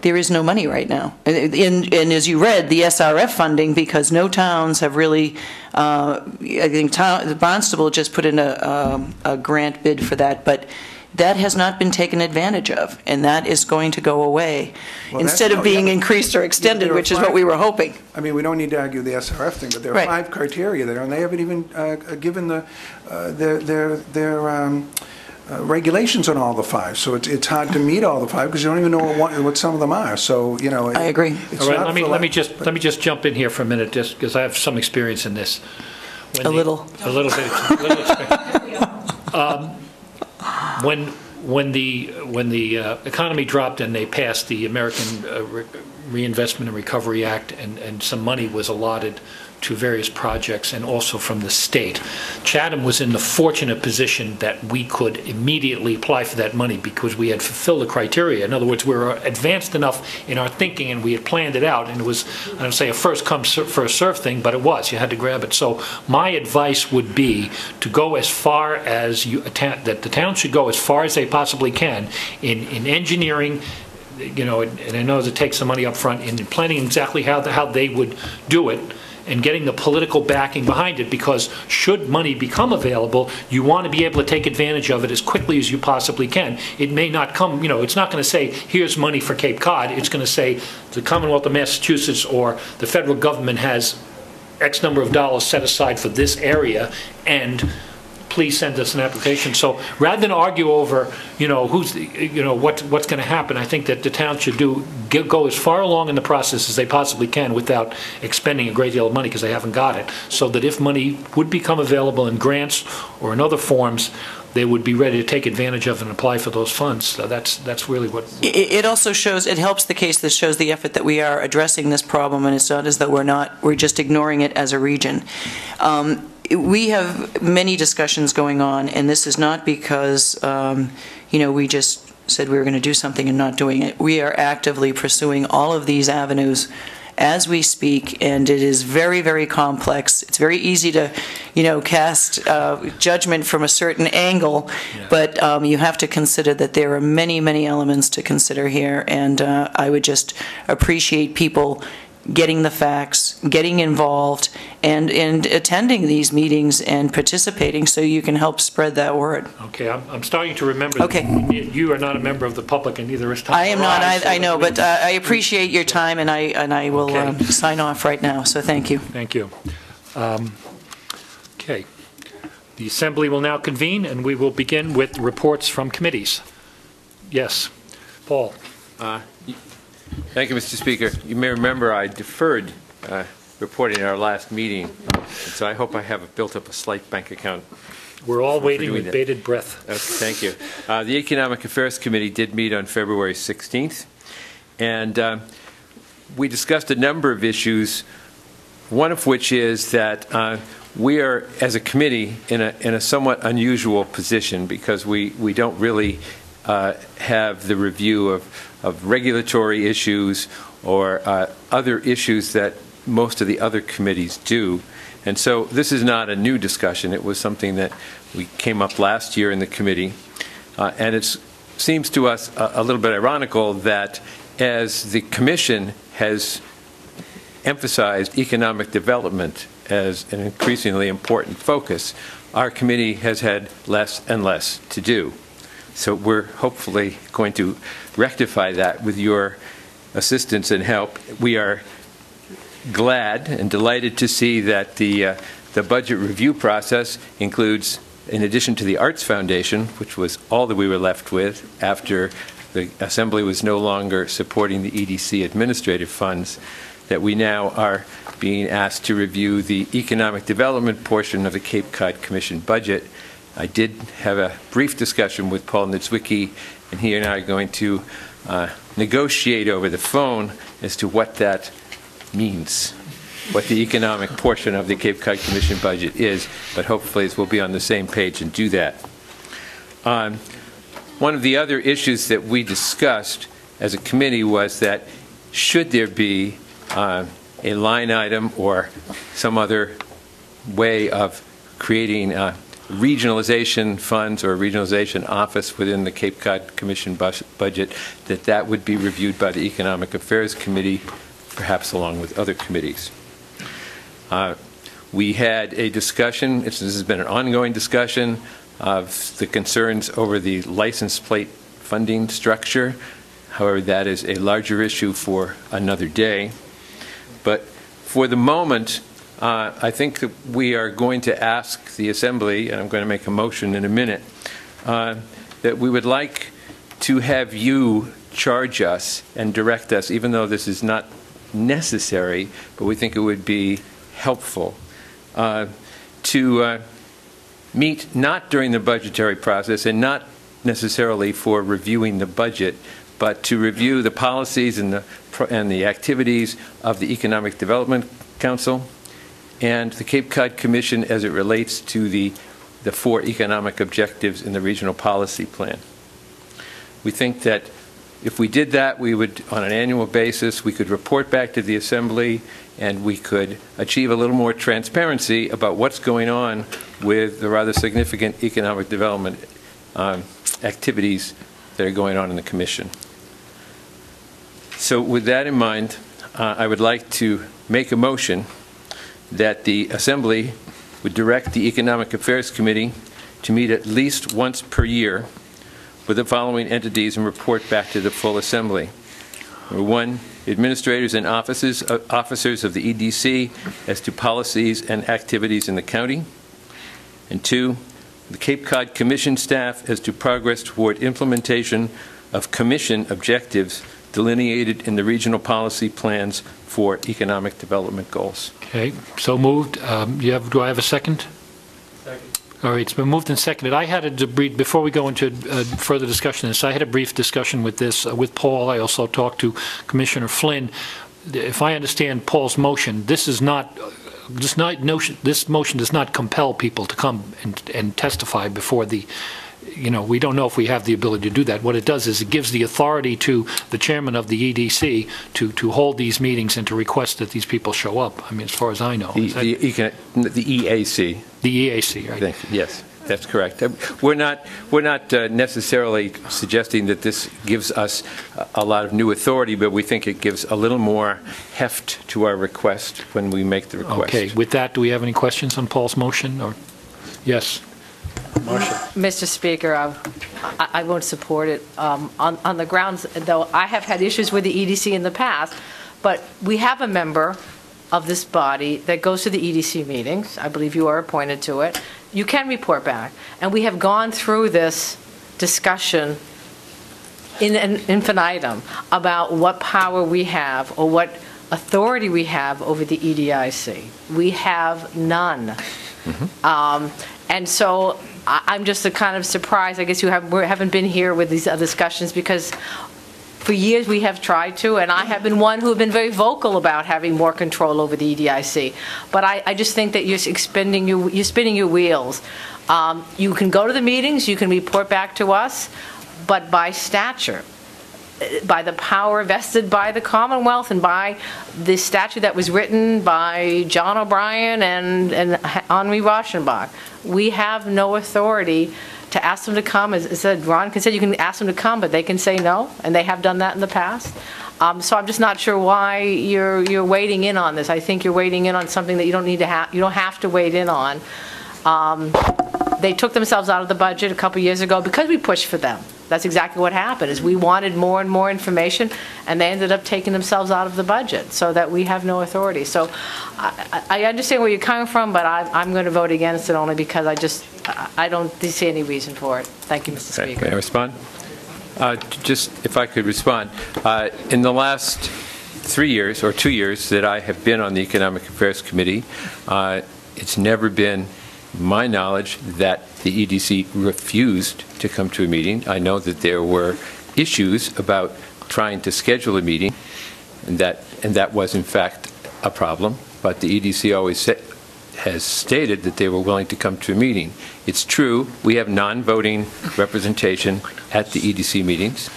[SPEAKER 5] there is no money right now. And as you read, the SRF funding, because no towns have really, I think Barnstable just put in a grant bid for that, but that has not been taken advantage of, and that is going to go away instead of being increased or extended, which is what we were hoping.
[SPEAKER 8] I mean, we don't need to argue the SRF thing, but there are 5 criteria there, and they haven't even given their regulations on all the 5. So it's hard to meet all the 5 because you don't even know what some of them are. So, you know,
[SPEAKER 5] I agree.
[SPEAKER 1] All right, let me just jump in here for a minute, just because I have some experience in this.
[SPEAKER 5] A little
[SPEAKER 1] bit. When the economy dropped and they passed the American Reinvestment and Recovery Act, and some money was allotted to various projects and also from the state, Chatham was in the fortunate position that we could immediately apply for that money because we had fulfilled the criteria. In other words, we were advanced enough in our thinking and we had planned it out, and it was, I don't say a first come first serve thing, but it was. You had to grab it. So my advice would be to go as far as that the town should go as far as they possibly can in engineering, you know, and I know that it takes some money up front in planning exactly how they would do it, and getting the political backing behind it, because should money become available, you want to be able to take advantage of it as quickly as you possibly can. It may not come, you know, it's not going to say, here's money for Cape Cod. It's going to say the Commonwealth of Massachusetts or the federal government has X number of dollars set aside for this area, and please send us an application. So rather than argue over, you know, what's going to happen, I think that the town should go as far along in the process as they possibly can without expending a great deal of money, because they haven't got it, so that if money would become available in grants or in other forms, they would be ready to take advantage of and apply for those funds. So that's really what...
[SPEAKER 5] It also shows, it helps the case that shows the effort that we are addressing this problem, and it's not as though we're just ignoring it as a region. We have many discussions going on, and this is not because, you know, we just said we were going to do something and not doing it. We are actively pursuing all of these avenues as we speak, and it is very, very complex. It's very easy to, you know, cast judgment from a certain angle, but you have to consider that there are many, many elements to consider here, and I would just appreciate people getting the facts, getting involved, and attending these meetings and participating so you can help spread that word.
[SPEAKER 1] Okay, I'm starting to remember that you are not a member of the public, and neither is Tom.
[SPEAKER 5] I am not, I know, but I appreciate your time, and I will sign off right now, so thank you.
[SPEAKER 1] Thank you. Okay. The Assembly will now convene, and we will begin with reports from committees. Yes, Paul.
[SPEAKER 13] Thank you, Mr. Speaker. You may remember I deferred reporting at our last meeting, so I hope I have built up a slight bank account.
[SPEAKER 1] We're all waiting with bated breath.
[SPEAKER 13] Okay, thank you. The Economic Affairs Committee did meet on February 16th, and we discussed a number of issues, one of which is that we are, as a committee, in a somewhat unusual position because we don't really have the review of regulatory issues or other issues that most of the other committees do. And so this is not a new discussion. It was something that we came up last year in the committee. And it seems to us a little bit ironical that as the Commission has emphasized economic development as an increasingly important focus, our committee has had less and less to do. So we're hopefully going to rectify that with your assistance and help. We are glad and delighted to see that the budget review process includes, in addition to the Arts Foundation, which was all that we were left with after the Assembly was no longer supporting the EDC administrative funds, that we now are being asked to review the economic development portion of the Cape Cod Commission budget. I did have a brief discussion with Paul Niedzwiecki, and he and I are going to negotiate over the phone as to what that means, what the economic portion of the Cape Cod Commission budget is, but hopefully we'll be on the same page and do that. One of the other issues that we discussed as a committee was that should there be a line item or some other way of creating regionalization funds or regionalization office within the Cape Cod Commission budget, that would be reviewed by the Economic Affairs Committee, perhaps along with other committees. We had a discussion, this has been an ongoing discussion, of the concerns over the license plate funding structure. However, that is a larger issue for another day. But for the moment, I think that we are going to ask the Assembly, and I'm going to make a motion in a minute, that we would like to have you charge us and direct us, even though this is not necessary, but we think it would be helpful, to meet not during the budgetary process and not necessarily for reviewing the budget, but to review the policies and the activities of the Economic Development Council and the Cape Cod Commission as it relates to the 4 economic objectives in the regional policy plan. We think that if we did that, we would, on an annual basis, we could report back to the Assembly and we could achieve a little more transparency about what's going on with the rather significant economic development activities that are going on in the Commission. So with that in mind, I would like to make a motion that the Assembly would direct the Economic Affairs Committee to meet at least once per year with the following entities and report back to the full Assembly. Number 1, administrators and officers of the EDC as to policies and activities in the county. And 2, the Cape Cod Commission staff as to progress toward implementation of Commission objectives delineated in the regional policy plans for economic development goals.
[SPEAKER 1] Okay, so moved. Do I have a second? Second. All right, it's been moved and seconded. I had a brief, before we go into further discussion of this, I had a brief discussion with this, with Paul. I also talked to Commissioner Flynn. If I understand Paul's motion, this motion does not compel people to come and testify before the, we don't know if we have the ability to do that. What it does is it gives the authority to the chairman of the EDC to hold these meetings and to request that these people show up. I mean, as far as I know.
[SPEAKER 13] The EAC.
[SPEAKER 1] The EAC, right?
[SPEAKER 13] Yes, that's correct. We're not necessarily suggesting that this gives us a lot of new authority, but we think it gives a little more heft to our request when we make the request.
[SPEAKER 1] Okay. With that, do we have any questions on Paul's motion? Or yes. Marcia.
[SPEAKER 14] Mr. Speaker, I won't support it on the grounds, though I have had issues with the EDC in the past, but we have a member of this body that goes to the EDC meetings. I believe you are appointed to it. You can report back. And we have gone through this discussion in an infinitum about what power we have or what authority we have over the EDIC. We have none. Mm-hmm. And so I'm just kind of surprised. I guess you haven't been here with these other discussions, because for years we have tried to, and I have been one who have been very vocal about having more control over the EDIC. But I just think that you're spinning your wheels. You can go to the meetings, you can report back to us, but by statute, by the power vested by the Commonwealth and by the statute that was written by John O'Brien and Henry Rauschenbach, we have no authority to ask them to come. As Ron said, you can ask them to come, but they can say no, and they have done that in the past. So I'm just not sure why you're wading in on this. I think you're wading in on something that you don't have to wade in on. They took themselves out of the budget a couple years ago because we pushed for them. That's exactly what happened, is we wanted more and more information, and they ended up taking themselves out of the budget so that we have no authority. So I understand where you're coming from, but I'm going to vote against it only because I don't see any reason for it. Thank you, Mr. Speaker.
[SPEAKER 13] May I respond? Just if I could respond. In the last 3 years or 2 years that I have been on the Economic Affairs Committee, it's never been my knowledge that the EDC refused to come to a meeting. I know that there were issues about trying to schedule a meeting, and that was in fact a problem, but the EDC always has stated that they were willing to come to a meeting. It's true, we have non-voting representation at the EDC meetings.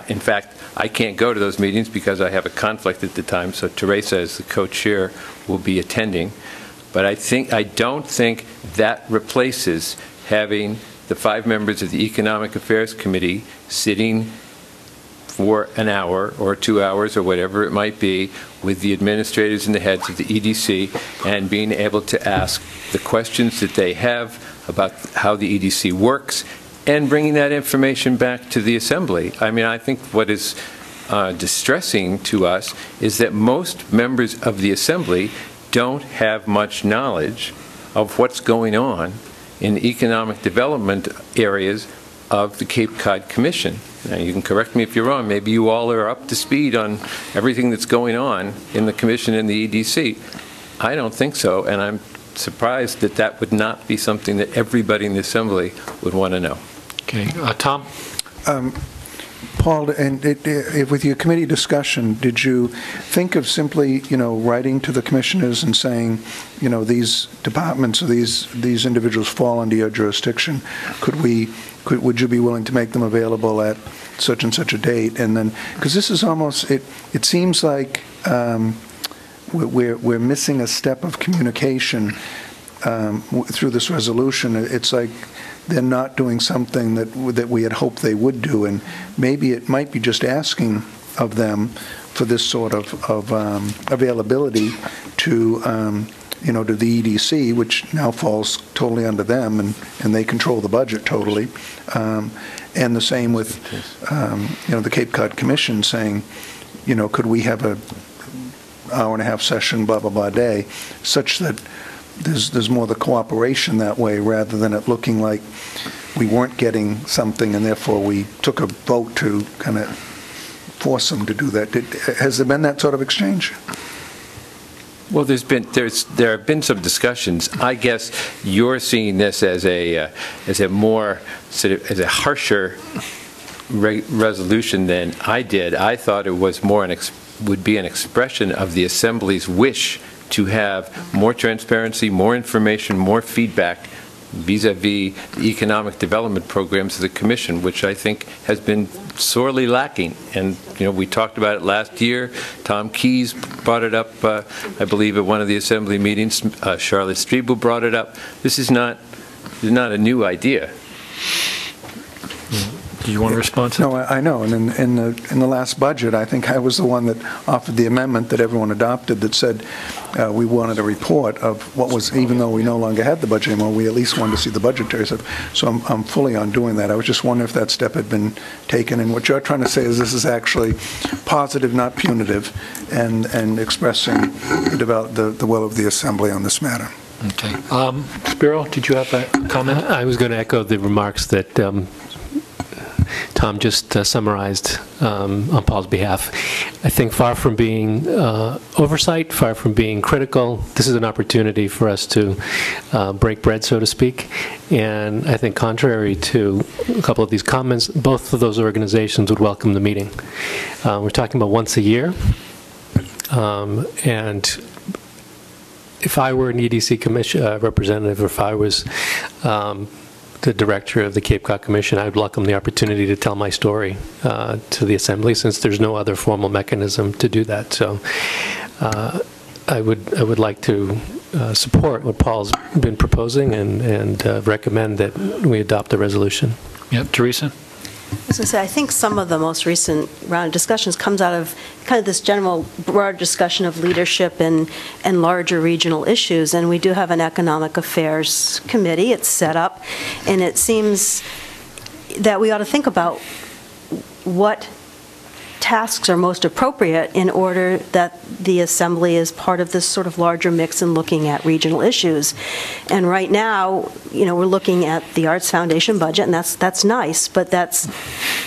[SPEAKER 13] In fact, I can't go to those meetings because I have a conflict at the time, so Teresa, as the co-chair, will be attending. But I don't think that replaces having the 5 members of the Economic Affairs Committee sitting for an hour or 2 hours or whatever it might be with the administrators and the heads of the EDC and being able to ask the questions that they have about how the EDC works and bringing that information back to the Assembly. I mean, I think what is distressing to us is that most members of the Assembly don't have much knowledge of what's going on in the economic development areas of the Cape Cod Commission. Now, you can correct me if you're wrong. Maybe you all are up to speed on everything that's going on in the Commission and the EDC. I don't think so, and I'm surprised that that would not be something that everybody in the Assembly would want to know.
[SPEAKER 1] Okay. Tom?
[SPEAKER 8] Paul, and with your committee discussion, did you think of simply, writing to the commissioners and saying, these departments or these individuals fall under your jurisdiction? Would you be willing to make them available at such and such a date? And then, because this is almost, it seems like we're missing a step of communication through this resolution. It's like they're not doing something that we had hoped they would do, and maybe it might be just asking of them for this sort of availability to to the EDC, which now falls totally under them, and they control the budget totally, and the same with the Cape Cod Commission saying, could we have a hour-and-a-half session, blah blah blah day, such that there's more the cooperation that way rather than it looking like we weren't getting something and therefore we took a vote to kind of force them to do that. Has there been that sort of exchange?
[SPEAKER 13] Well, there have been some discussions. I guess you're seeing this as a more as a harsher resolution than I did. I thought it was more would be an expression of the Assembly's wish to have more transparency, more information, more feedback vis-a-vis the economic development programs of the Commission, which I think has been sorely lacking. And, we talked about it last year. Tom Keyes brought it up, I believe, at one of the Assembly meetings. Charlotte Strebel brought it up. This is not a new idea.
[SPEAKER 1] Do you want to respond to that?
[SPEAKER 8] No, I know. And in the last budget, I think I was the one that offered the amendment that everyone adopted that said we wanted a report of what was, even though we no longer had the budget anymore, we at least wanted to see the budgetary stuff. So I'm fully on doing that. I was just wondering if that step had been taken. And what you're trying to say is this is actually positive, not punitive, and expressing the will of the Assembly on this matter.
[SPEAKER 1] Okay. Spiro, did you have a comment?
[SPEAKER 15] I was going to echo the remarks that Tom just summarized on Paul's behalf. I think far from being oversight, far from being critical, this is an opportunity for us to break bread, so to speak. And I think contrary to a couple of these comments, both of those organizations would welcome the meeting. We're talking about once a year. And if I were an EDC commission representative, or if I was the director of the Cape Cod Commission, I would welcome the opportunity to tell my story to the Assembly, since there's no other formal mechanism to do that. So I would like to support what Paul's been proposing and recommend that we adopt the resolution.
[SPEAKER 1] Yeah, Teresa?
[SPEAKER 16] I was going to say, I think some of the most recent round of discussions comes out of kind of this general broad discussion of leadership and larger regional issues, and we do have an Economic Affairs Committee. It's set up, and it seems that we ought to think about what tasks are most appropriate in order that the Assembly is part of this sort of larger mix in looking at regional issues. And right now, we're looking at the Arts Foundation budget, and that's nice, but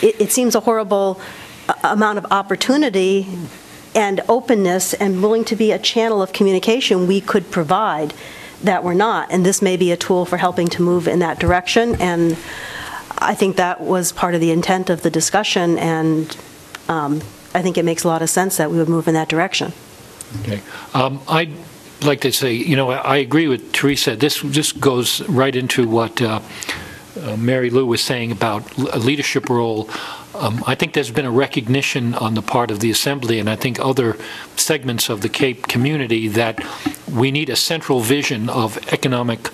[SPEAKER 16] it seems a horrible amount of opportunity and openness and willing to be a channel of communication we could provide that we're not. And this may be a tool for helping to move in that direction. And I think that was part of the intent of the discussion, and I think it makes a lot of sense that we would move in that direction.
[SPEAKER 1] Okay. I'd like to say, I agree with Teresa. This goes right into what Mary Lou was saying about a leadership role I think there's been a recognition on the part of the Assembly, and I think other segments of the Cape community, that we need a central vision of economic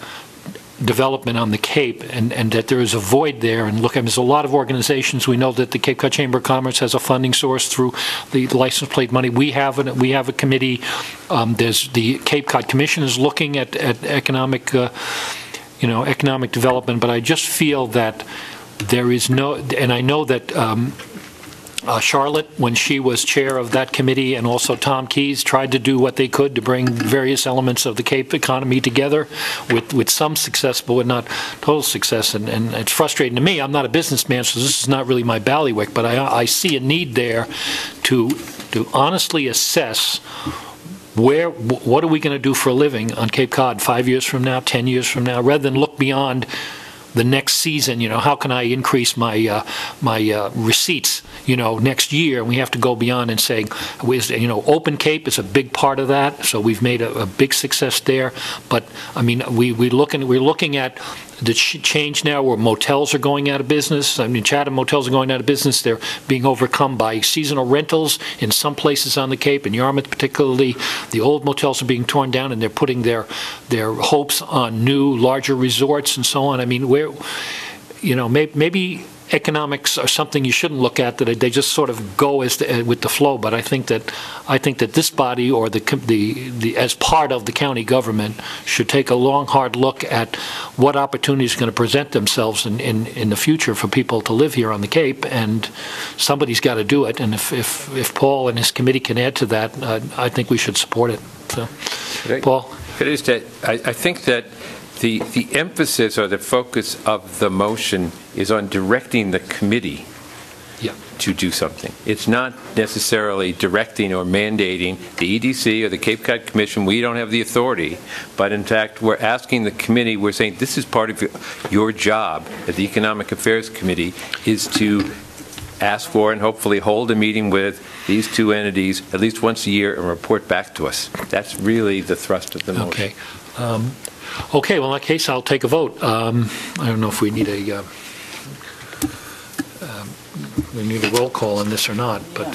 [SPEAKER 1] development on the Cape, and that there is a void there. And look, there's a lot of organizations. We know that the Cape Cod Chamber of Commerce has a funding source through the license plate money. We have a committee. There's the Cape Cod Commission is looking at economic, economic development. But I just feel that there is no, and I know that Charlotte, when she was chair of that committee, and also Tom Keyes, tried to do what they could to bring various elements of the Cape economy together with some success, but with not total success. And it's frustrating to me. I'm not a businessman, so this is not really my bailiwick, but I see a need there to honestly assess what are we going to do for a living on Cape Cod 5 years from now, 10 years from now, rather than look beyond the next season. How can I increase my receipts, next year? And we have to go beyond and say, Open Cape is a big part of that. So we've made a big success there. But I mean, we're looking at the change now where motels are going out of business. I mean, Chatham motels are going out of business. They're being overcome by seasonal rentals in some places on the Cape. In Yarmouth particularly, the old motels are being torn down, and they're putting their hopes on new, larger resorts and so on. I mean, maybe economics are something you shouldn't look at, that they just sort of go with the flow. But I think that this body, or as part of the county government, should take a long, hard look at what opportunities are going to present themselves in the future for people to live here on the Cape, and somebody's got to do it. And if Paul and his committee can add to that, I think we should support it. So, Paul?
[SPEAKER 13] I think that the emphasis or the focus of the motion is on directing the committee to do something. It's not necessarily directing or mandating the EDC or the Cape Cod Commission. We don't have the authority, but in fact, we're asking the committee, we're saying this is part of your job at the Economic Affairs Committee, is to ask for and hopefully hold a meeting with these two entities at least once a year and report back to us. That's really the thrust of the motion.
[SPEAKER 1] Okay. Okay, well, in that case, I'll take a vote. I don't know if we need a roll call on this or not, but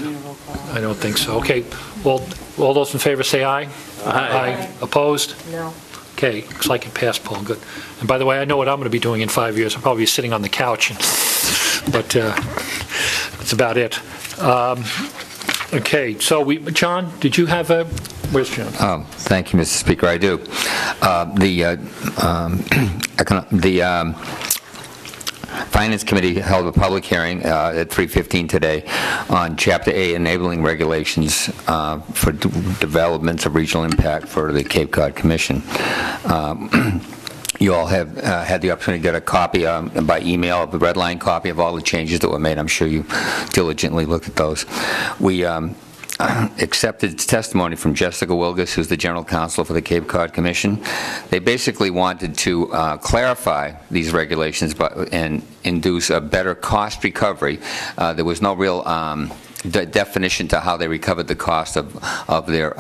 [SPEAKER 1] I don't think so. Okay, well, all those in favor say aye. Aye. Opposed?
[SPEAKER 14] No.
[SPEAKER 1] Okay, looks like it passed, Paul. Good. And by the way, I know what I'm going to be doing in 5 years. I'll probably be sitting on the couch, but that's about it. Okay, so John, did you have a... Where's John?
[SPEAKER 17] Thank you, Mr. Speaker. I do. The Finance Committee held a public hearing at 3:15 today on Chapter A, enabling regulations for developments of regional impact for the Cape Cod Commission. You all have had the opportunity to get a copy by email, a red line copy of all the changes that were made. I'm sure you diligently looked at those. We accepted testimony from Jessica Wilgus, who's the General Counsel for the Cape Cod Commission. They basically wanted to clarify these regulations and induce a better cost recovery. There was no real definition to how they recovered the cost of their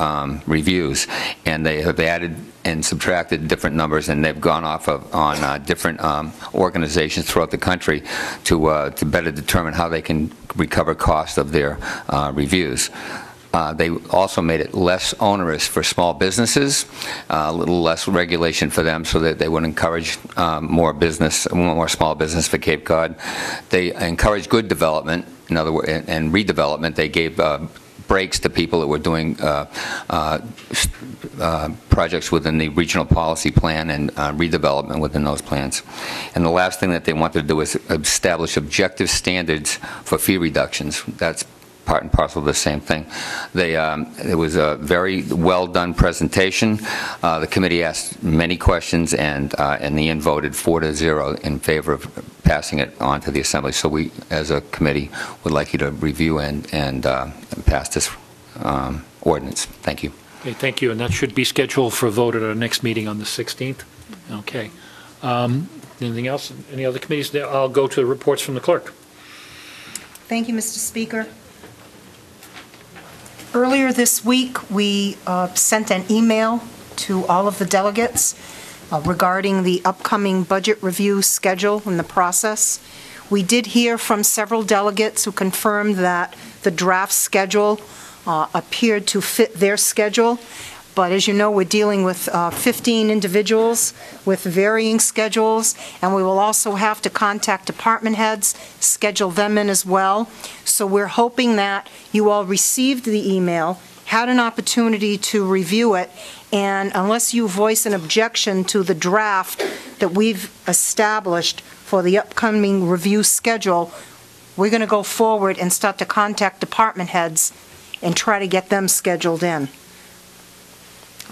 [SPEAKER 17] reviews, and they have added and subtracted different numbers, and they've gone off on different organizations throughout the country to better determine how they can recover cost of their reviews. They also made it less onerous for small businesses, a little less regulation for them, so that they would encourage more small business for Cape Cod. They encourage good development, in other words, and redevelopment. They gave breaks to people that were doing projects within the regional policy plan and redevelopment within those plans. And the last thing that they wanted to do was establish objective standards for fee reductions. That's part and parcel of the same thing. It was a very well done presentation. The committee asked many questions, and the end voted 4-0 in favor of passing it on to the Assembly. So we, as a committee, would like you to review and pass this ordinance. Thank you.
[SPEAKER 1] Okay, thank you. And that should be scheduled for a vote at our next meeting on the 16th. Okay. Anything else? Any other committees? I'll go to the reports from the clerk.
[SPEAKER 2] Thank you, Mr. Speaker. Earlier this week, we sent an email to all of the delegates regarding the upcoming budget review schedule and the process. We did hear from several delegates who confirmed that the draft schedule appeared to fit their schedule. But as you know, we're dealing with 15 individuals with varying schedules, and we will also have to contact department heads, schedule them in as well. So we're hoping that you all received the email, had an opportunity to review it, and unless you voice an objection to the draft that we've established for the upcoming review schedule, we're going to go forward and start to contact department heads and try to get them scheduled in.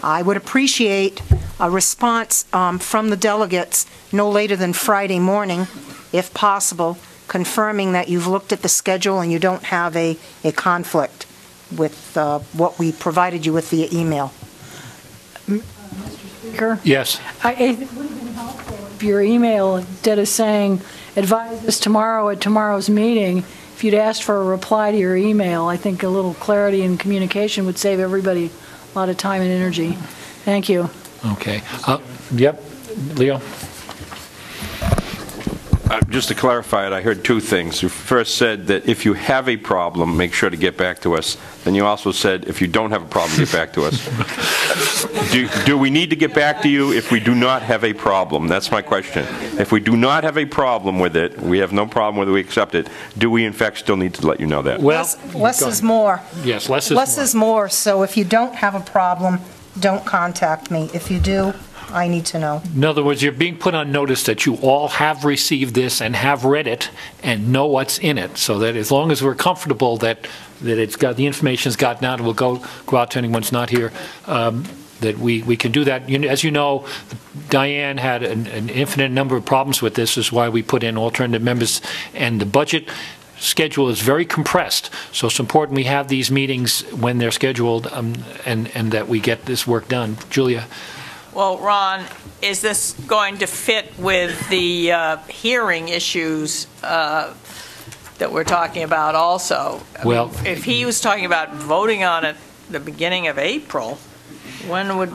[SPEAKER 2] I would appreciate a response from the delegates no later than Friday morning, if possible, confirming that you've looked at the schedule and you don't have a conflict with what we provided you with via email.
[SPEAKER 18] Mr. Speaker?
[SPEAKER 1] Yes.
[SPEAKER 18] It would have been helpful if your email, instead of saying, advise us tomorrow at tomorrow's meeting, if you'd asked for a reply to your email. I think a little clarity in communication would save everybody a lot of time and energy. Thank you.
[SPEAKER 1] Okay. Yep. Leo?
[SPEAKER 19] Just to clarify it, I heard two things. You first said that if you have a problem, make sure to get back to us. Then you also said if you don't have a problem, get back to us. Do we need to get back to you if we do not have a problem? That's my question. If we do not have a problem with it, we have no problem whether we accept it, do we in fact still need to let you know that?
[SPEAKER 1] Well,
[SPEAKER 2] less is more.
[SPEAKER 1] Yes, less is more.
[SPEAKER 2] Less is more, so if you don't have a problem, don't contact me. If you do, I need to know.
[SPEAKER 1] In other words, you're being put on notice that you all have received this and have read it and know what's in it, so that as long as we're comfortable that it's got, the information's gotten out and will go out to anyone's not here, that we can do that. As you know, Diane had an infinite number of problems with this. This is why we put in alternative members, and the budget schedule is very compressed, so it's important we have these meetings when they're scheduled, and that we get this work done. Julia?
[SPEAKER 12] Well, Ron, is this going to fit with the hearing issues that we're talking about also? I mean, if he was talking about voting on it the beginning of April, when would...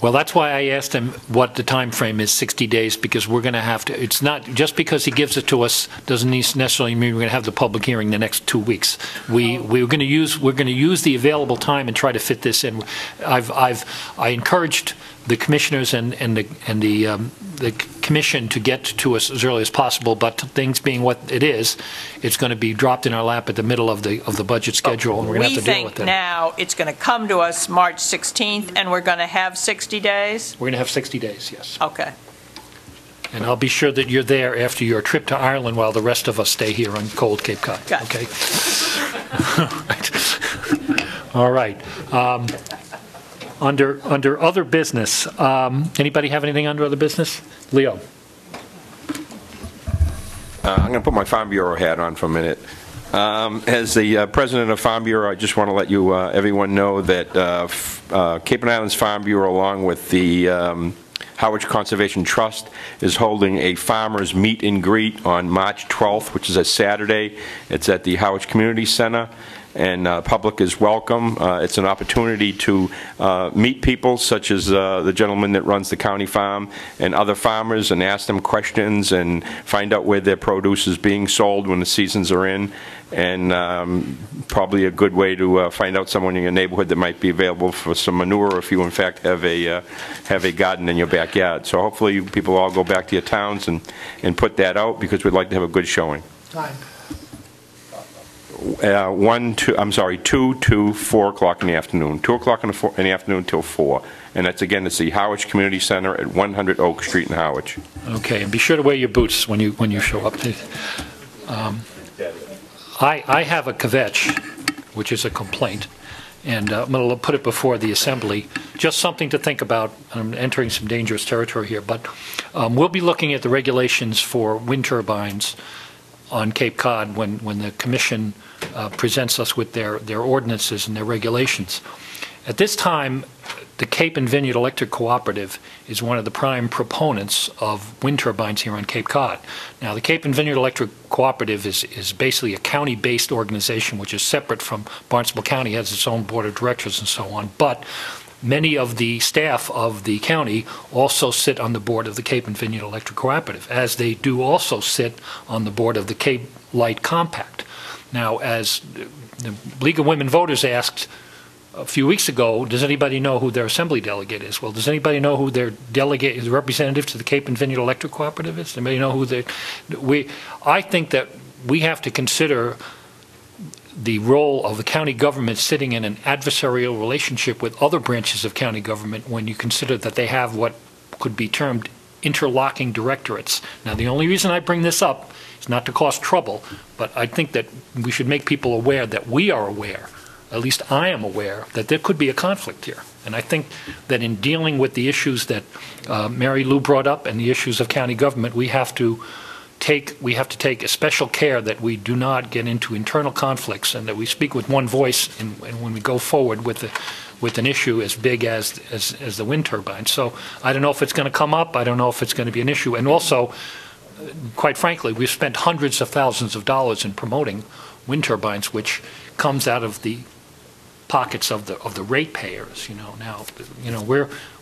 [SPEAKER 1] Well, that's why I asked him what the time frame is, 60 days, because we're going to have to, it's not, just because he gives it to us doesn't necessarily mean we're going to have the public hearing the next 2 weeks. We're going to use the available time and try to fit this in. I encouraged the commissioners and the commission to get to us as early as possible, but things being what it is, it's going to be dropped in our lap at the middle of the budget schedule, and we're going to have to deal with it.
[SPEAKER 12] We think now it's going to come to us March 16th, and we're going to have 60 days?
[SPEAKER 1] We're going to have 60 days, yes.
[SPEAKER 12] Okay.
[SPEAKER 1] And I'll be sure that you're there after your trip to Ireland while the rest of us stay here on cold Cape Cod.
[SPEAKER 12] Gotcha.
[SPEAKER 1] Okay? All right. Under other business, anybody have anything under other business? Leo?
[SPEAKER 19] I'm going to put my Farm Bureau hat on for a minute. As the president of Farm Bureau, I just want to let you, everyone know that Cape and Islands Farm Bureau, along with the Howard Conservation Trust, is holding a farmers meet and greet on March 12th, which is a Saturday. It's at the Howard Community Center, and public is welcome. It's an opportunity to meet people such as the gentleman that runs the county farm and other farmers, and ask them questions and find out where their produce is being sold when the seasons are in, and probably a good way to find out someone in your neighborhood that might be available for some manure if you in fact have a garden in your backyard. So hopefully you people all go back to your towns and put that out, because we'd like to have a good showing.
[SPEAKER 1] Time.
[SPEAKER 19] 2 to 4 o'clock in the afternoon. 2 o'clock in the afternoon till 4. And that's, again, it's the Howard Community Center at 100 Oak Street in Howard.
[SPEAKER 1] Okay, and be sure to wear your boots when you show up. I have a kvetch, which is a complaint, and I'm going to put it before the Assembly. Just something to think about. I'm entering some dangerous territory here, but we'll be looking at the regulations for wind turbines on Cape Cod when the Commission presents us with their ordinances and their regulations. At this time, the Cape and Vineyard Electric Cooperative is one of the prime proponents of wind turbines here on Cape Cod. Now, the Cape and Vineyard Electric Cooperative is basically a county-based organization which is separate from Barnstable County, has its own board of directors and so on, but many of the staff of the county also sit on the board of the Cape and Vineyard Electric Cooperative, as they do also sit on the board of the Cape Light Compact. Now, as the League of Women Voters asked a few weeks ago, does anybody know who their assembly delegate is? Well, does anybody know who their delegate is, representative to the Cape and Vineyard Electric Cooperative is? Does anybody know who I think that we have to consider the role of the county government sitting in an adversarial relationship with other branches of county government when you consider that they have what could be termed interlocking directorates. Now, the only reason I bring this up is not to cause trouble, but I think that we should make people aware that we are aware, at least I am aware, that there could be a conflict here. And I think that in dealing with the issues that Mary Lou brought up and the issues of county government, we have to take a special care that we do not get into internal conflicts and that we speak with one voice and when we go forward with an issue as big as the wind turbine. So I don't know if it's going to come up. I don't know if it's going to be an issue. And also, quite frankly, we've spent hundreds of thousands of dollars in promoting wind turbines, which comes out of the pockets of the ratepayers. Now,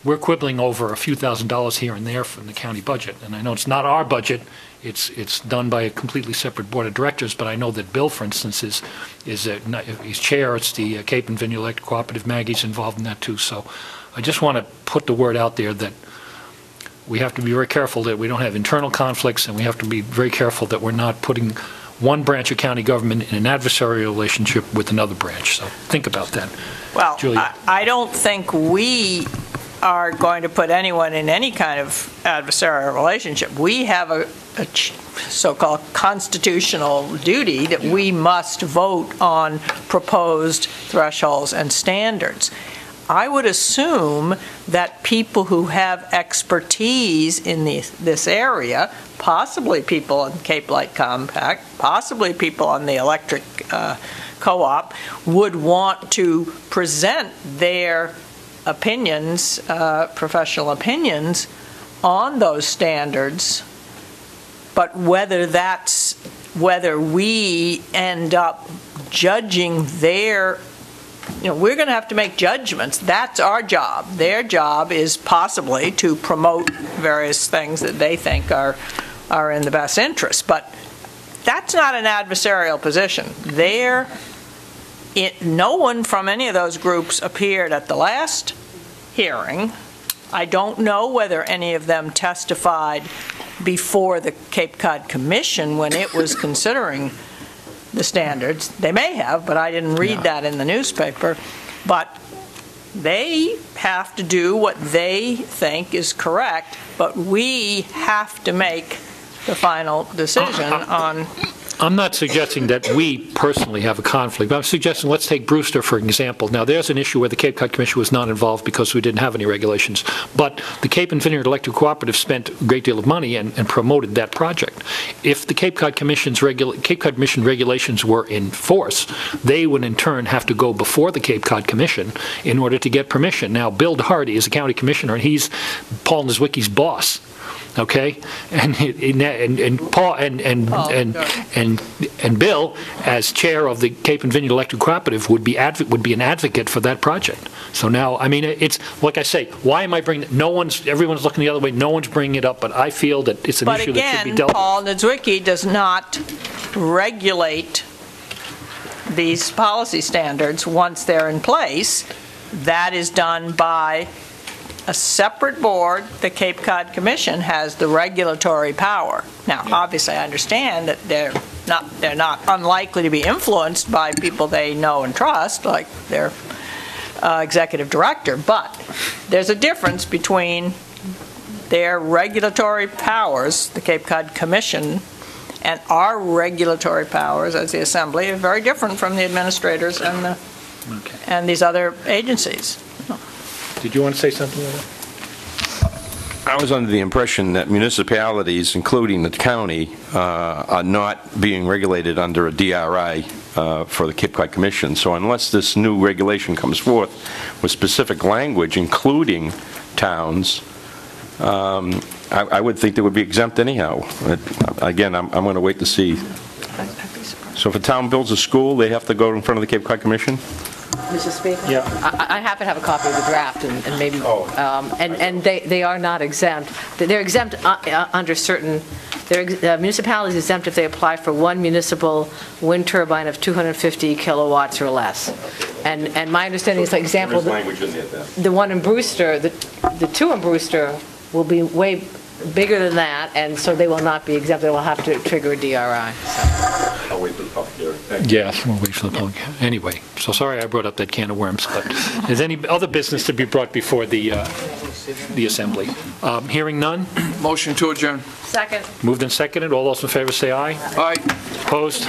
[SPEAKER 1] we're quibbling over a few $1,000s here and there from the county budget, and I know it's not our budget. It's done by a completely separate board of directors, but I know that Bill, for instance, he's chair. It's the Cape and Vineyard Electric Cooperative. Maggie's involved in that too. So I just want to put the word out there that we have to be very careful that we don't have internal conflicts, and we have to be very careful that we're not putting one branch of county government in an adversarial relationship with another branch. So think about that.
[SPEAKER 12] Well,
[SPEAKER 1] Julia.
[SPEAKER 12] I don't think we are going to put anyone in any kind of adversarial relationship. We have a so-called constitutional duty that we must vote on proposed thresholds and standards. I would assume that people who have expertise in this area, possibly people on Cape Light Compact, possibly people on the electric co-op, would want to present their opinions, professional opinions, on those standards. But whether we end up judging their, we're going to have to make judgments. That's our job. Their job is possibly to promote various things that they think are in the best interest. But that's not an adversarial position. No one from any of those groups appeared at the last hearing. I don't know whether any of them testified before the Cape Cod Commission when it was considering the standards. They may have, but I didn't read that in the newspaper. But they have to do what they think is correct, but we have to make the final decision on.
[SPEAKER 1] I'm not suggesting that we personally have a conflict, but I'm suggesting let's take Brewster for example. Now, there's an issue where the Cape Cod Commission was not involved because we didn't have any regulations, but the Cape and Vineyard Electric Cooperative spent a great deal of money and promoted that project. If the Cape Cod Commission regulations were in force, they would in turn have to go before the Cape Cod Commission in order to get permission. Now, Bill Doherty is a county commissioner, and he's Paul Nizwicki's boss. Okay, and Paul and Bill, as chair of the Cape and Vineyard Electric Cooperative, would be an advocate for that project. So now, I mean, it's like I say. Why am I bringing? Everyone's looking the other way. No one's bringing it up, but I feel that it's an issue that should be dealt with.
[SPEAKER 12] Paul Nizwicki does not regulate these policy standards once they're in place. That is done by a separate board. The Cape Cod Commission has the regulatory power. Now, obviously, I understand that they're not unlikely to be influenced by people they know and trust, like their executive director, but there's a difference between their regulatory powers, the Cape Cod Commission, and our regulatory powers as the Assembly are very different from the administrators and these other agencies.
[SPEAKER 1] Did you want to say something about that?
[SPEAKER 19] I was under the impression that municipalities, including the county, are not being regulated under a DRI for the Cape Cod Commission. So unless this new regulation comes forth with specific language, including towns, I would think they would be exempt anyhow. Again, I'm going to wait to see. So if a town builds a school, they have to go in front of the Cape Cod Commission?
[SPEAKER 14] Mr. Speaker?
[SPEAKER 1] Yeah.
[SPEAKER 14] I happen to have a copy of the draft, and maybe, and they are not exempt. They're exempt under certain, municipalities exempt if they apply for one municipal wind turbine of 250 kilowatts or less. And my understanding is, for example, the one in Brewster, the two in Brewster will be way bigger than that, and so they will not be exempt. They will have to trigger a DRI.
[SPEAKER 19] I'll wait for the public hearing.
[SPEAKER 1] Yes, we'll wait for the public. Anyway, so sorry I brought up that can of worms, but is any other business to be brought before the Assembly? Hearing none?
[SPEAKER 3] Motion to adjourn.
[SPEAKER 14] Second.
[SPEAKER 1] Moved and seconded. All those in favor say aye.
[SPEAKER 3] Aye.
[SPEAKER 1] Opposed?